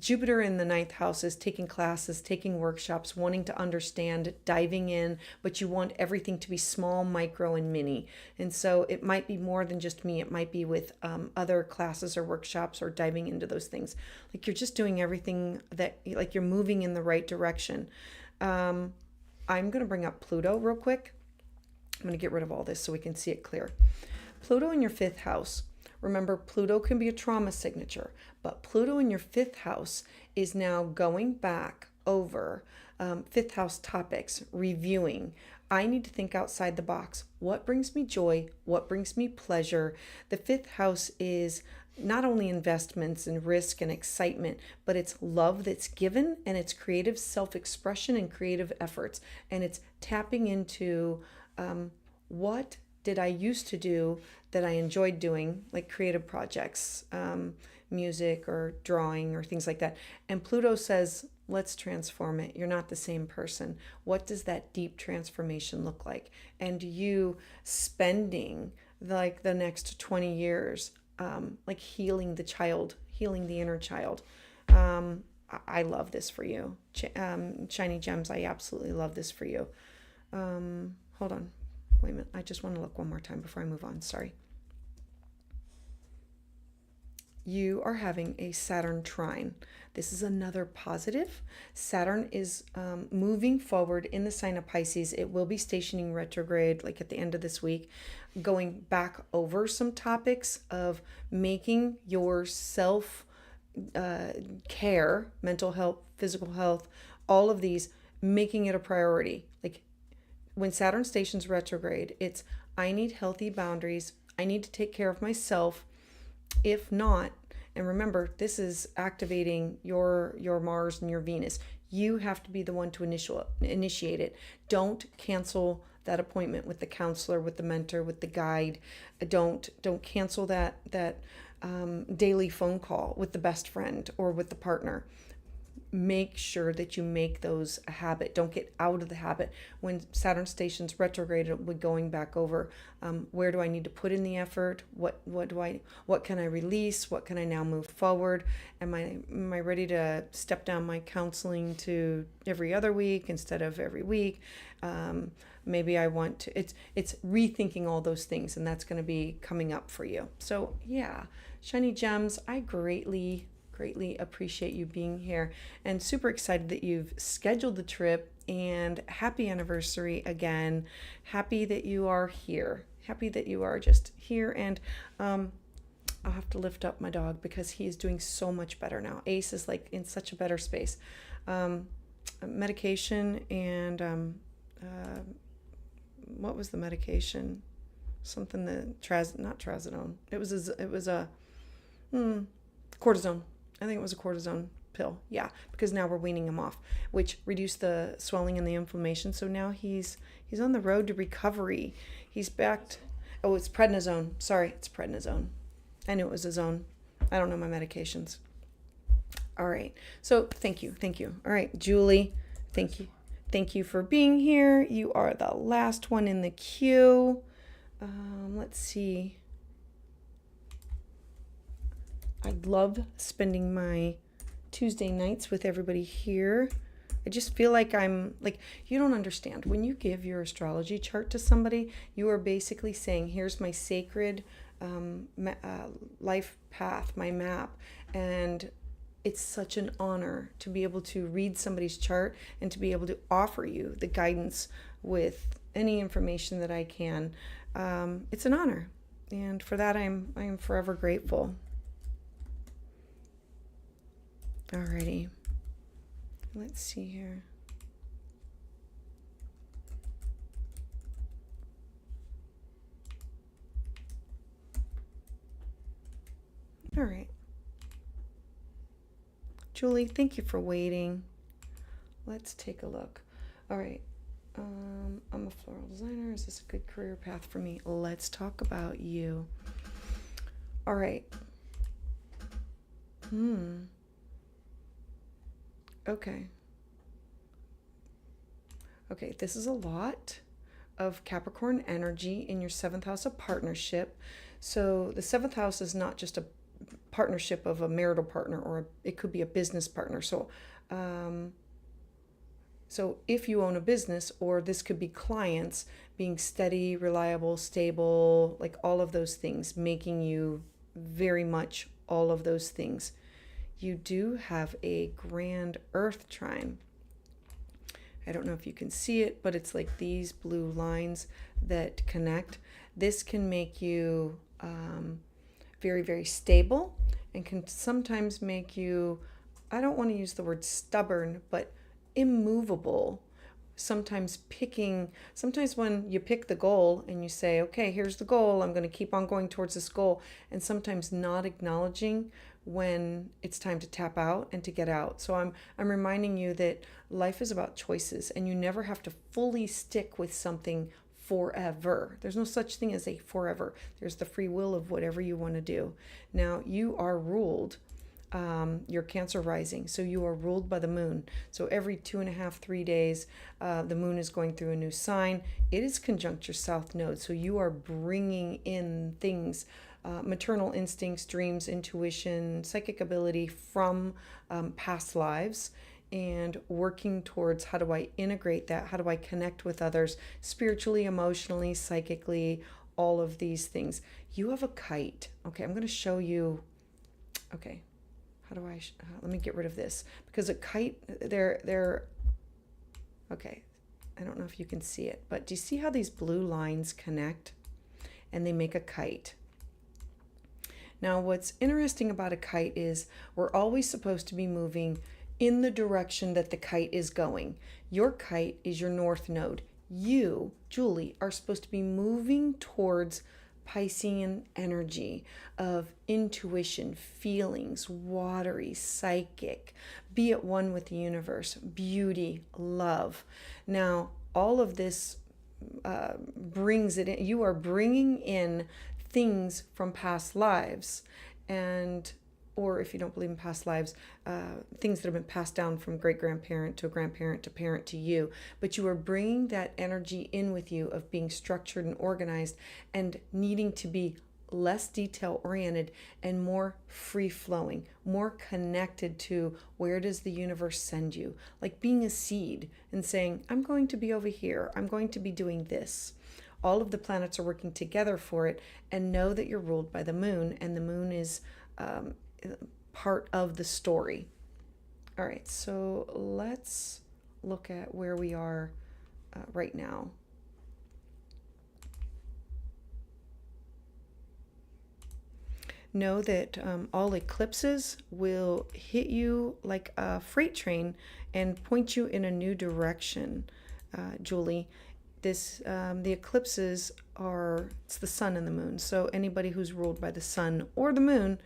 Jupiter in the ninth house is taking classes, taking workshops, wanting to understand, diving in, but you want everything to be small, micro, and mini. And so it might be more than just me. It might be with other classes or workshops or diving into those things. Like you're just doing everything that, like you're moving in the right direction. I'm going to bring up Pluto real quick. I'm going to get rid of all this so we can see it clear. Pluto in your fifth house. Remember, Pluto can be a trauma signature, but Pluto in your fifth house is now going back over fifth house topics, reviewing. I need to think outside the box. What brings me joy? What brings me pleasure? The fifth house is not only investments and risk and excitement, but it's love that's given, and it's creative self-expression and creative efforts. And it's tapping into what did I used to do that I enjoyed doing, like creative projects, music or drawing or things like that. And Pluto says, let's transform it. You're not the same person. What does that deep transformation look like? And you spending like the next 20 years, like healing the child, healing the inner child. I love this for you. Shiny Gems, I absolutely love this for you. Hold on. Wait a minute. I just want to look one more time before I move on. Sorry. You are having a Saturn trine. This is another positive. Saturn is moving forward in the sign of Pisces. It will be stationing retrograde like at the end of this week, going back over some topics of making your self care, mental health, physical health, all of these, making it a priority. Like when Saturn stations retrograde, it's I need healthy boundaries. I need to take care of myself. If not, and remember, this is activating your Mars and your Venus. You have to be the one to initiate it. Don't cancel that appointment with the counselor, with the mentor, with the guide. Don't cancel that daily phone call with the best friend or with the partner. Make sure that you make those a habit. Don't get out of the habit. When Saturn stations retrograde, it'll be going back over where do I need to put in the effort? What can I release? What can I now move forward? Am I ready to step down my counseling to every other week instead of every week? Maybe I want to. It's rethinking all those things, and that's going to be coming up for you. So yeah, Shiny Gems, I greatly appreciate you being here and super excited that you've scheduled the trip, and happy anniversary again. Happy that you are here. Happy that you are just here. And I'll have to lift up my dog because he is doing so much better now. Ace is like in such a better space. Medication and what was the medication? Something that not trazodone. It was a cortisone. I think it was a cortisone pill. Yeah, because now we're weaning him off, which reduced the swelling and the inflammation. So now he's on the road to recovery. He's back. Oh, it's prednisone. Sorry, it's prednisone. I knew it was a zone. I don't know my medications. All right. So thank you. All right, Julie, thank you. Thank you for being here. You are the last one in the queue. Let's see. I love spending my Tuesday nights with everybody here. I just feel like you don't understand. When you give your astrology chart to somebody, you are basically saying, here's my sacred life path, my map. And it's such an honor to be able to read somebody's chart and to be able to offer you the guidance with any information that I can. It's an honor. And for that, I am forever grateful. Alrighty. Let's see here. All right. Julie, thank you for waiting. Let's take a look. All right. I'm a floral designer. Is this a good career path for me? Let's talk about you. All right. Okay. Okay, this is a lot of Capricorn energy in your 7th house of partnership. So the 7th house is not just a partnership of a marital partner, or it could be a business partner. So if you own a business, or this could be clients, being steady, reliable, stable, like all of those things, making you very much all of those things. You do have a grand earth trine. I don't know if you can see it, but it's like these blue lines that connect. This can make you very, very stable, and can sometimes make you, I don't want to use the word stubborn, but immovable. Sometimes when you pick the goal and you say, okay, here's the goal, I'm going to keep on going towards this goal, and sometimes not acknowledging when it's time to tap out and to get out. So I'm reminding you that life is about choices, and you never have to fully stick with something forever. There's no such thing as a forever. There's the free will of whatever you want to do. Now, you are ruled, you're Cancer rising, so you are ruled by the moon. So every 2.5, 3 days, the moon is going through a new sign. It is conjunct your south node, so you are bringing in things, maternal instincts, dreams, intuition, psychic ability from past lives, and working towards, how do I integrate that? How do I connect with others spiritually, emotionally, psychically, all of these things. You have a kite. Okay, I'm going to show you. Okay, how do I, let me get rid of this, because a kite, they're, okay, I don't know if you can see it, but do you see how these blue lines connect and they make a kite? Now, what's interesting about a kite is we're always supposed to be moving in the direction that the kite is going. Your kite is your north node. You, Julie, are supposed to be moving towards Piscean energy of intuition, feelings, watery, psychic, be at one with the universe, beauty, love. Now, all of this brings it in. You are bringing in things from past lives, and or if you don't believe in past lives, things that have been passed down from great-grandparent to grandparent to parent to you. But you are bringing that energy in with you of being structured and organized, and needing to be less detail-oriented and more free-flowing, more connected to where does the universe send you. Like being a seed and saying, I'm going to be over here. I'm going to be doing this. All of the planets are working together for it, and know that you're ruled by the moon, and the moon is part of the story. All right, so let's look at where we are right now. Know that all eclipses will hit you like a freight train and point you in a new direction, Julie. The eclipses are, it's the sun and the moon. So anybody who's ruled by the sun or the moon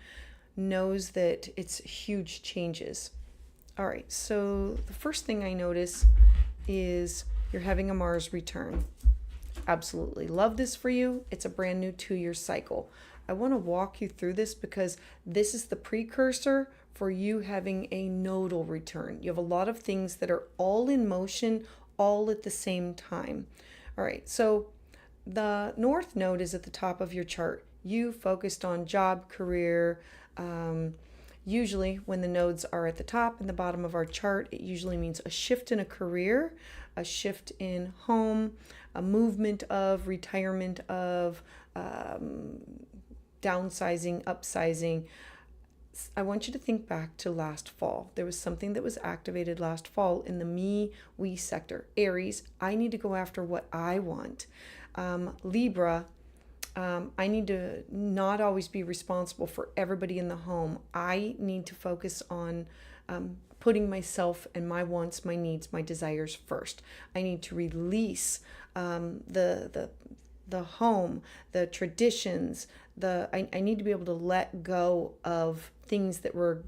knows that it's huge changes. All right, so the first thing I notice is you're having a Mars return. Absolutely love this for you. It's a brand new 2-year cycle. I want to walk you through this because this is the precursor for you having a nodal return. You have a lot of things that are all in motion, all at the same time. All right, so the North Node is at the top of your chart. You focused on job, career. Usually when the nodes are at the top and the bottom of our chart, it usually means a shift in a career, a shift in home, a movement of, retirement of, downsizing, upsizing. I want you to think back to last fall. There was something that was activated last fall in the me, we sector. Aries, I need to go after what I want. Libra, I need to not always be responsible for everybody in the home. I need to focus on putting myself and my wants, my needs, my desires first. I need to release the home, the traditions, I need to be able to let go of things that were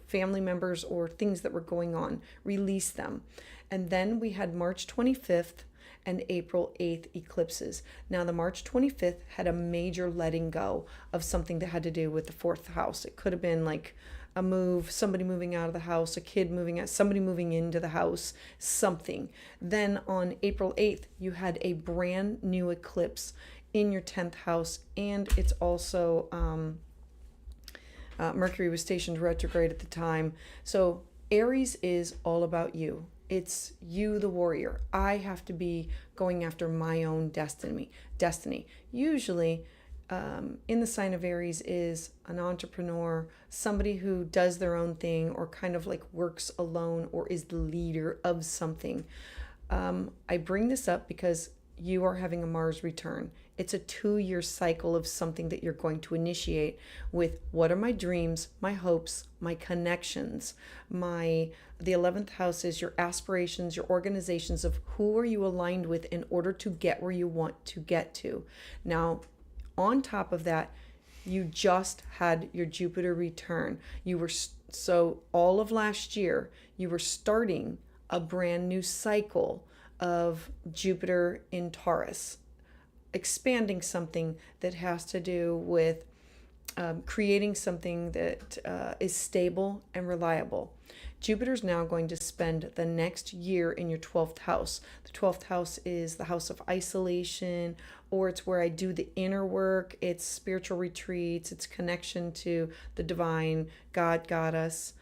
family members or things that were going on, release them. And then we had March 25th and April 8th eclipses. Now the March 25th had a major letting go of something that had to do with the fourth house. It could have been like a move, somebody moving out of the house, a kid moving out, somebody moving into the house, something. Then on April 8th, you had a brand new eclipse in your 10th house, and it's also Mercury was stationed retrograde at the time. So Aries is all about you. It's you, the warrior. I have to be going after my own destiny. Usually, in the sign of Aries is an entrepreneur, somebody who does their own thing or kind of like works alone or is the leader of something. I bring this up because you are having a Mars return. It's a 2-year cycle of something that you're going to initiate with what are my dreams, my hopes, my connections, the 11th house is your aspirations, your organizations of who are you aligned with in order to get where you want to get to. Now, on top of that, you just had your Jupiter return. So all of last year, you were starting a brand new cycle of Jupiter in Taurus, expanding something that has to do with creating something that is stable and reliable. Jupiter's now going to spend the next year in your 12th house. The 12th house is the house of isolation, or it's where I do the inner work. It's spiritual retreats. It's connection to the divine, God, goddess,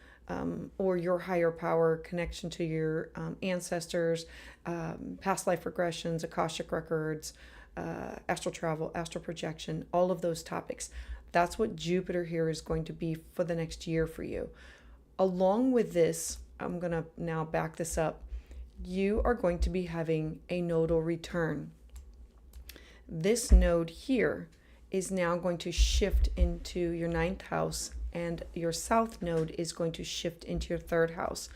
or your higher power, connection to your ancestors, past life regressions, Akashic records, astral travel, astral projection, all of those topics. That's what Jupiter here is going to be for the next year for you. Along with this, I'm going to now back this up. You are going to be having a nodal return. This node here is now going to shift into your 9th house, and your south node is going to shift into your 3rd house.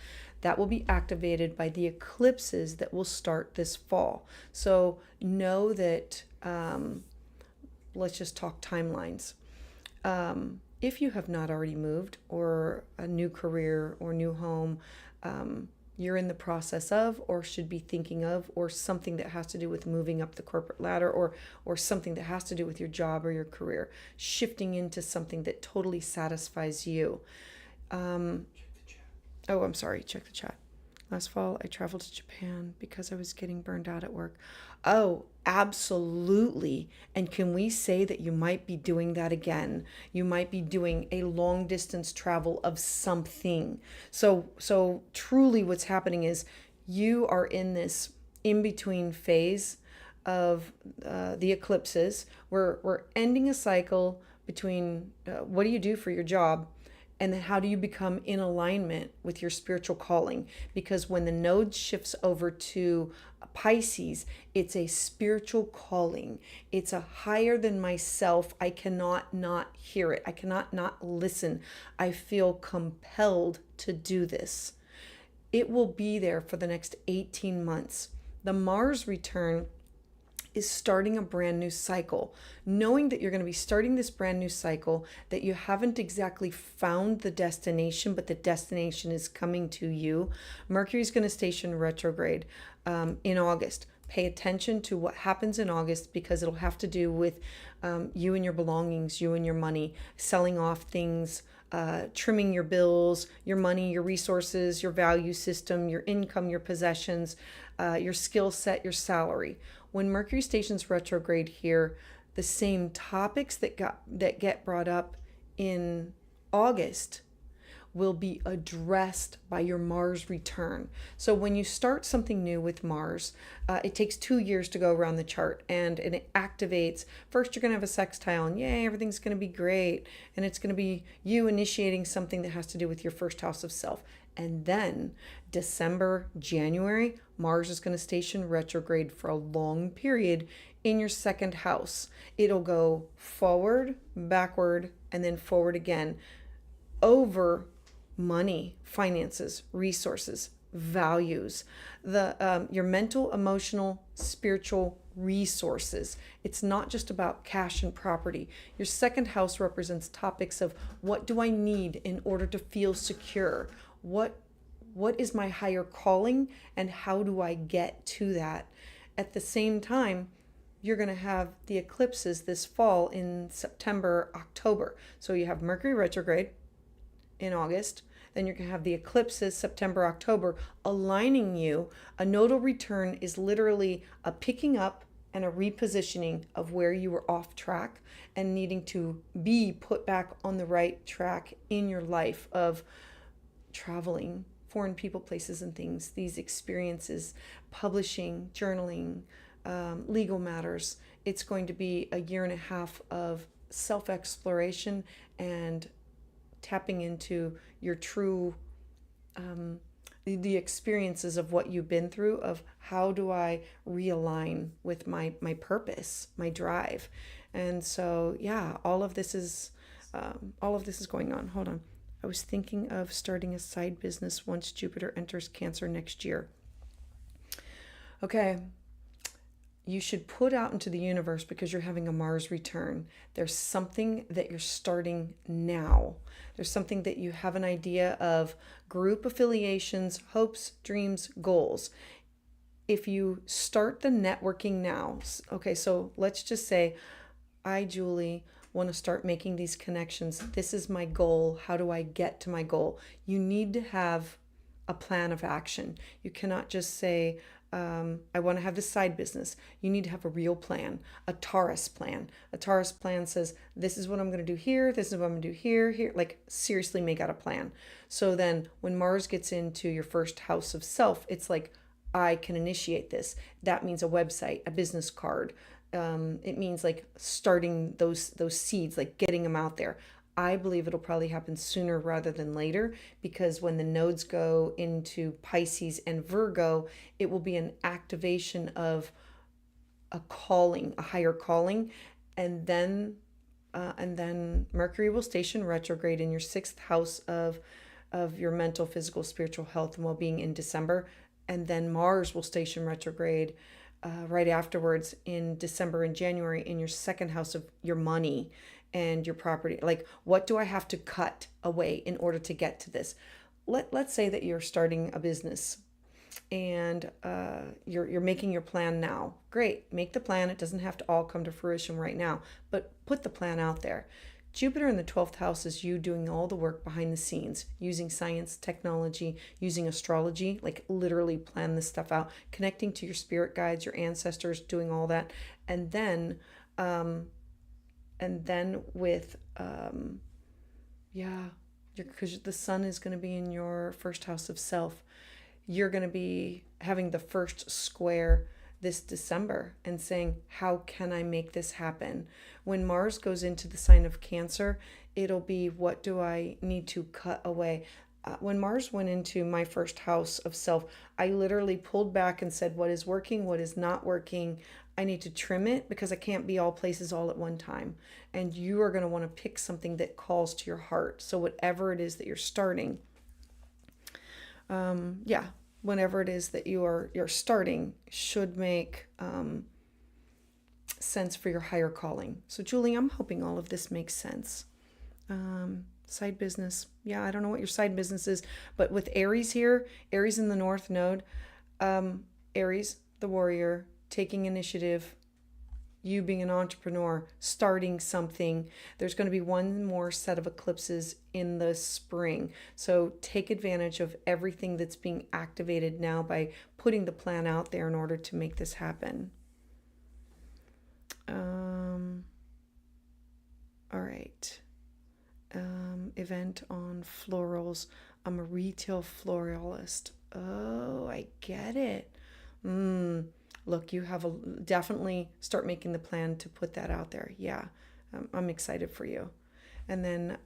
That will be activated by the eclipses that will start this fall. So know that, let's just talk timelines. If you have not already moved, or a new career or new home, you're in the process of, or should be thinking of, or something that has to do with moving up the corporate ladder, or something that has to do with your job or your career, shifting into something that totally satisfies you. Oh, I'm sorry. Check the chat. Last fall, I traveled to Japan because I was getting burned out at work. Oh, absolutely. And can we say that you might be doing that again? You might be doing a long distance travel of something. So truly what's happening is you are in this in-between phase of the eclipses. We're ending a cycle between what do you do for your job, and then how do you become in alignment with your spiritual calling? Because when the node shifts over to Pisces, it's a spiritual calling. It's a higher than myself. I cannot not hear it. I cannot not listen. I feel compelled to do this. It will be there for the next 18 months. The Mars return is starting a brand new cycle. Knowing that you're going to be starting this brand new cycle, that you haven't exactly found the destination, but the destination is coming to you. Mercury is going to station retrograde in August. Pay attention to what happens in August, because it'll have to do with you and your belongings, you and your money, selling off things, trimming your bills, your money, your resources, your value system, your income, your possessions, your skill set, your salary. When Mercury stations retrograde here, the same topics that get brought up in August will be addressed by your Mars return. So when you start something new with Mars, it takes 2 years to go around the chart, and it activates. First, you're going to have a sextile, and yay, everything's going to be great. And it's going to be you initiating something that has to do with your first house of self. And then December, January, Mars is going to station retrograde for a long period in your 2nd house. It'll go forward, backward, and then forward again over money, finances, resources, values, your mental, emotional, spiritual resources. It's not just about cash and property. Your second house represents topics of what do I need in order to feel secure? What is my higher calling and how do I get to that? At the same time, you're going to have the eclipses this fall in September, October. So you have Mercury retrograde in August. Then you're going to have the eclipses September, October aligning you. A nodal return is literally a picking up and a repositioning of where you were off track and needing to be put back on the right track in your life of traveling, foreign people, places, and things, these experiences, publishing, journaling, legal matters. It's going to be a year and a half of self-exploration and tapping into your true the experiences of what you've been through, of how do I realign with my purpose, my drive. And so yeah, all of this is going on. Hold on. I was thinking of starting a side business once Jupiter enters Cancer next year. Okay. You should put out into the universe, because you're having a Mars return. There's something that you're starting now. There's something that you have an idea of, group affiliations, hopes, dreams, goals. If you start the networking now, okay, so let's just say, I, Julie, want to start making these connections. This is my goal. How do I get to my goal? You need to have a plan of action. You cannot just say, I want to have this side business. You need to have a real plan, a Taurus plan. A Taurus plan says, this is what I'm going to do here. This is what I'm going to do here. Like, seriously make out a plan. So then when Mars gets into your first house of self, it's like, I can initiate this. That means a website, a business card. It means like starting those seeds, like getting them out there. I believe it'll probably happen sooner rather than later, because when the nodes go into Pisces and Virgo, it will be an activation of a calling, a higher calling. And then Mercury will station retrograde in your sixth house of your mental, physical, spiritual health and well-being in December. And then Mars will station retrograde right afterwards in December and January in your second house of your money and your property. Like, what do I have to cut away in order to get to this? Let's say that you're starting a business and you're making your plan now. Great, make the plan. It doesn't have to all come to fruition right now, but put the plan out there. Jupiter in the 12th house is you doing all the work behind the scenes, using science, technology, using astrology, like literally plan this stuff out, connecting to your spirit guides, your ancestors, doing all that. And then with, because the sun is going to be in your first house of self, you're going to be having the first square this December and saying, how can I make this happen? When Mars goes into the sign of Cancer, it'll be, what do I need to cut away? When Mars went into my first house of self, I literally pulled back and said, what is working, what is not working? I need to trim it, because I can't be all places all at one time. And you are going to want to pick something that calls to your heart. So whatever it is that you're starting, whenever it is that you're starting, should make sense for your higher calling. So Julie, I'm hoping all of this makes sense. Side business. Yeah, I don't know what your side business is, but with Aries here, Aries in the North Node, Aries, the warrior, taking initiative, you being an entrepreneur, starting something. There's going to be one more set of eclipses in the spring. So take advantage of everything that's being activated now by putting the plan out there in order to make this happen. All right. Event on florals. I'm a retail floralist. Oh, I get it. Look, you have definitely start making the plan to put that out there. Yeah, I'm excited for you. And then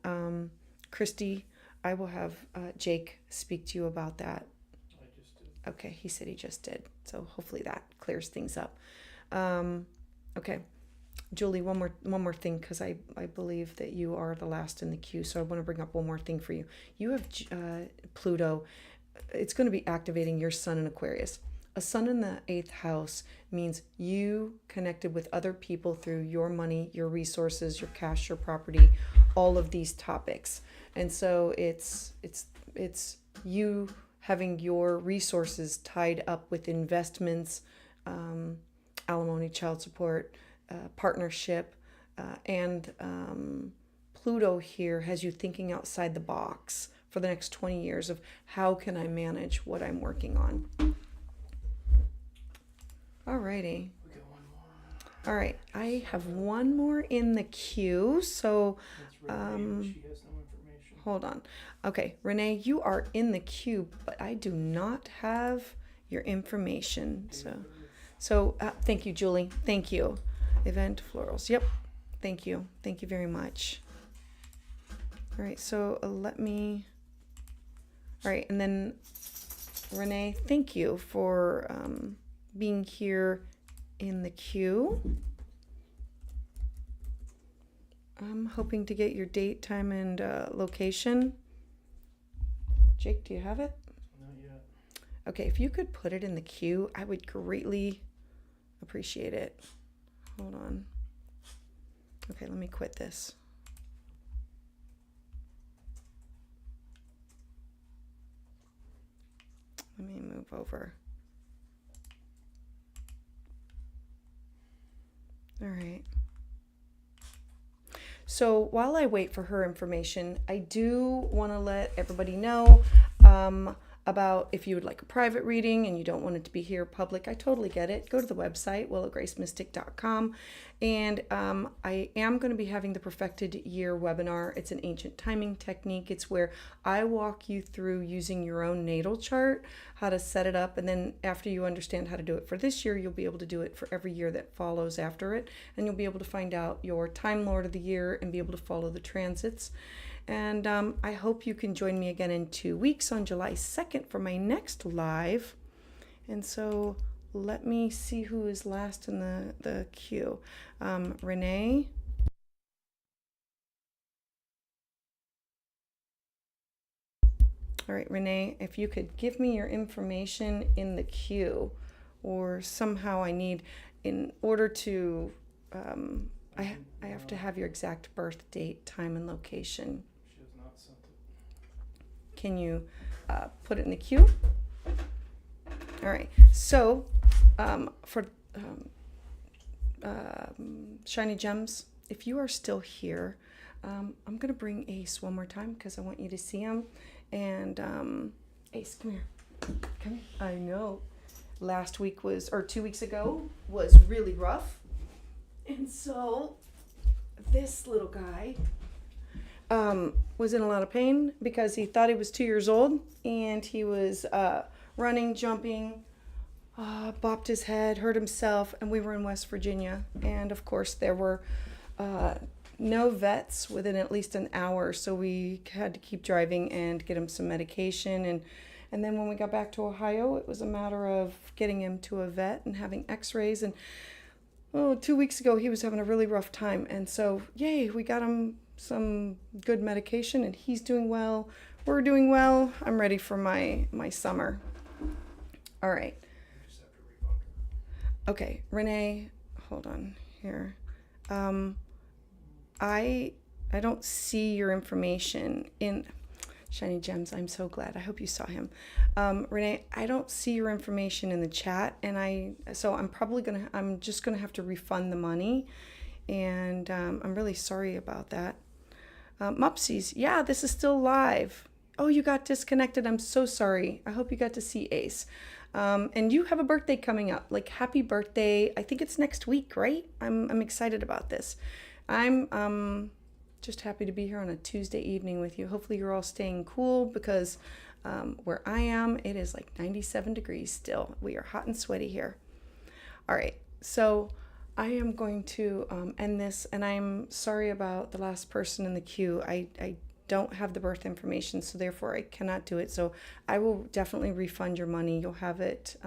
Christie, I will have Jake speak to you about that. I just did. Okay, he said he just did. So hopefully that clears things up. Okay. Julie, one more thing, because I believe that you are the last in the queue, so I want to bring up one more thing for you. You have Pluto. It's going to be activating your sun in Aquarius. A sun in the 8th house means you connected with other people through your money, your resources, your cash, your property, all of these topics. And so it's you having your resources tied up with investments, alimony, child support, partnership, and Pluto here has you thinking outside the box for the next 20 years of how can I manage what I'm working on. Alrighty. We got one more. All right, I have one more in the queue, so That's Renee, she has no information. hold on. Okay, Renee, you are in the queue, but I do not have your information. So thank you, Julie. Thank you. Event florals. Yep. Thank you. Thank you very much. All right, so let me. All right, and then Renee, thank you for being here in the queue. I'm hoping to get your date, time, and location. Jake, do you have it? Not yet. Okay, if you could put it in the queue, I would greatly appreciate it. Hold on. Okay, let me quit this. Let me move over. All right. So while I wait for her information, I do want to let everybody know about if you would like a private reading and you don't want it to be here public. I totally get it. Go to the website, willowgracemystik.com. And I am going to be having the Perfected Year webinar. It's an ancient timing technique. It's where I walk you through using your own natal chart, how to set it up. And then after you understand how to do it for this year, you'll be able to do it for every year that follows after it. And you'll be able to find out your Time Lord of the year and be able to follow the transits. And I hope you can join me again in 2 weeks on July 2nd for my next live. And so let me see who is last in the queue. Renee. All right, Renee, if you could give me your information in the queue, or somehow I need, in order to, I have to have your exact birth date, time, and location. She has not sent it. Can you put it in the queue? All right. So for Shiny Gems, if you are still here, I'm going to bring Ace one more time because I want you to see him. And Ace, come here. Come here. I know. Last week was, or 2 weeks ago, was really rough. And so this little guy was in a lot of pain because he thought he was 2 years old, and he was running, jumping, bopped his head, hurt himself, and we were in West Virginia. And of course there were no vets within at least an hour, so we had to keep driving and get him some medication. And then when we got back to Ohio, it was a matter of getting him to a vet and having x-rays. And 2 weeks ago, he was having a really rough time. And so, yay, we got him some good medication, and he's doing well. We're doing well. I'm ready for my summer. All right. You just have to refund her. Okay, Renee, hold on here. I don't see your information in Shiny Gems. I'm so glad. I hope you saw him. Renee, I don't see your information in the chat, and I'm just gonna have to refund the money, and I'm really sorry about that. Mupsies, yeah, this is still live. Oh, you got disconnected. I'm so sorry. I hope you got to see Ace. And you have a birthday coming up. Like, happy birthday. I think it's next week, right? I'm excited about this. I'm just happy to be here on a Tuesday evening with you. Hopefully you're all staying cool, because where I am, it is like 97 degrees still. We are hot and sweaty here. All right, so I am going to end this, and I'm sorry about the last person in the queue. I don't have the birth information, so therefore I cannot do it. So I will definitely refund your money. You'll have it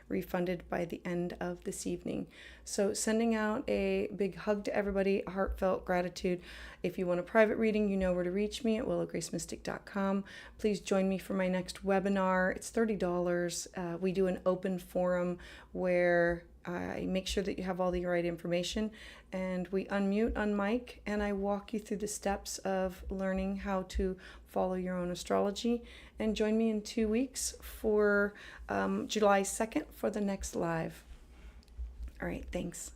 refunded by the end of this evening. So sending out a big hug to everybody, heartfelt gratitude. If you want a private reading, you know where to reach me at willowgracemystik.com. Please join me for my next webinar. It's $30. We do an open forum where I make sure that you have all the right information, and we unmute, unmic, and I walk you through the steps of learning how to follow your own astrology. And join me in 2 weeks for July 2nd for the next live. All right, thanks.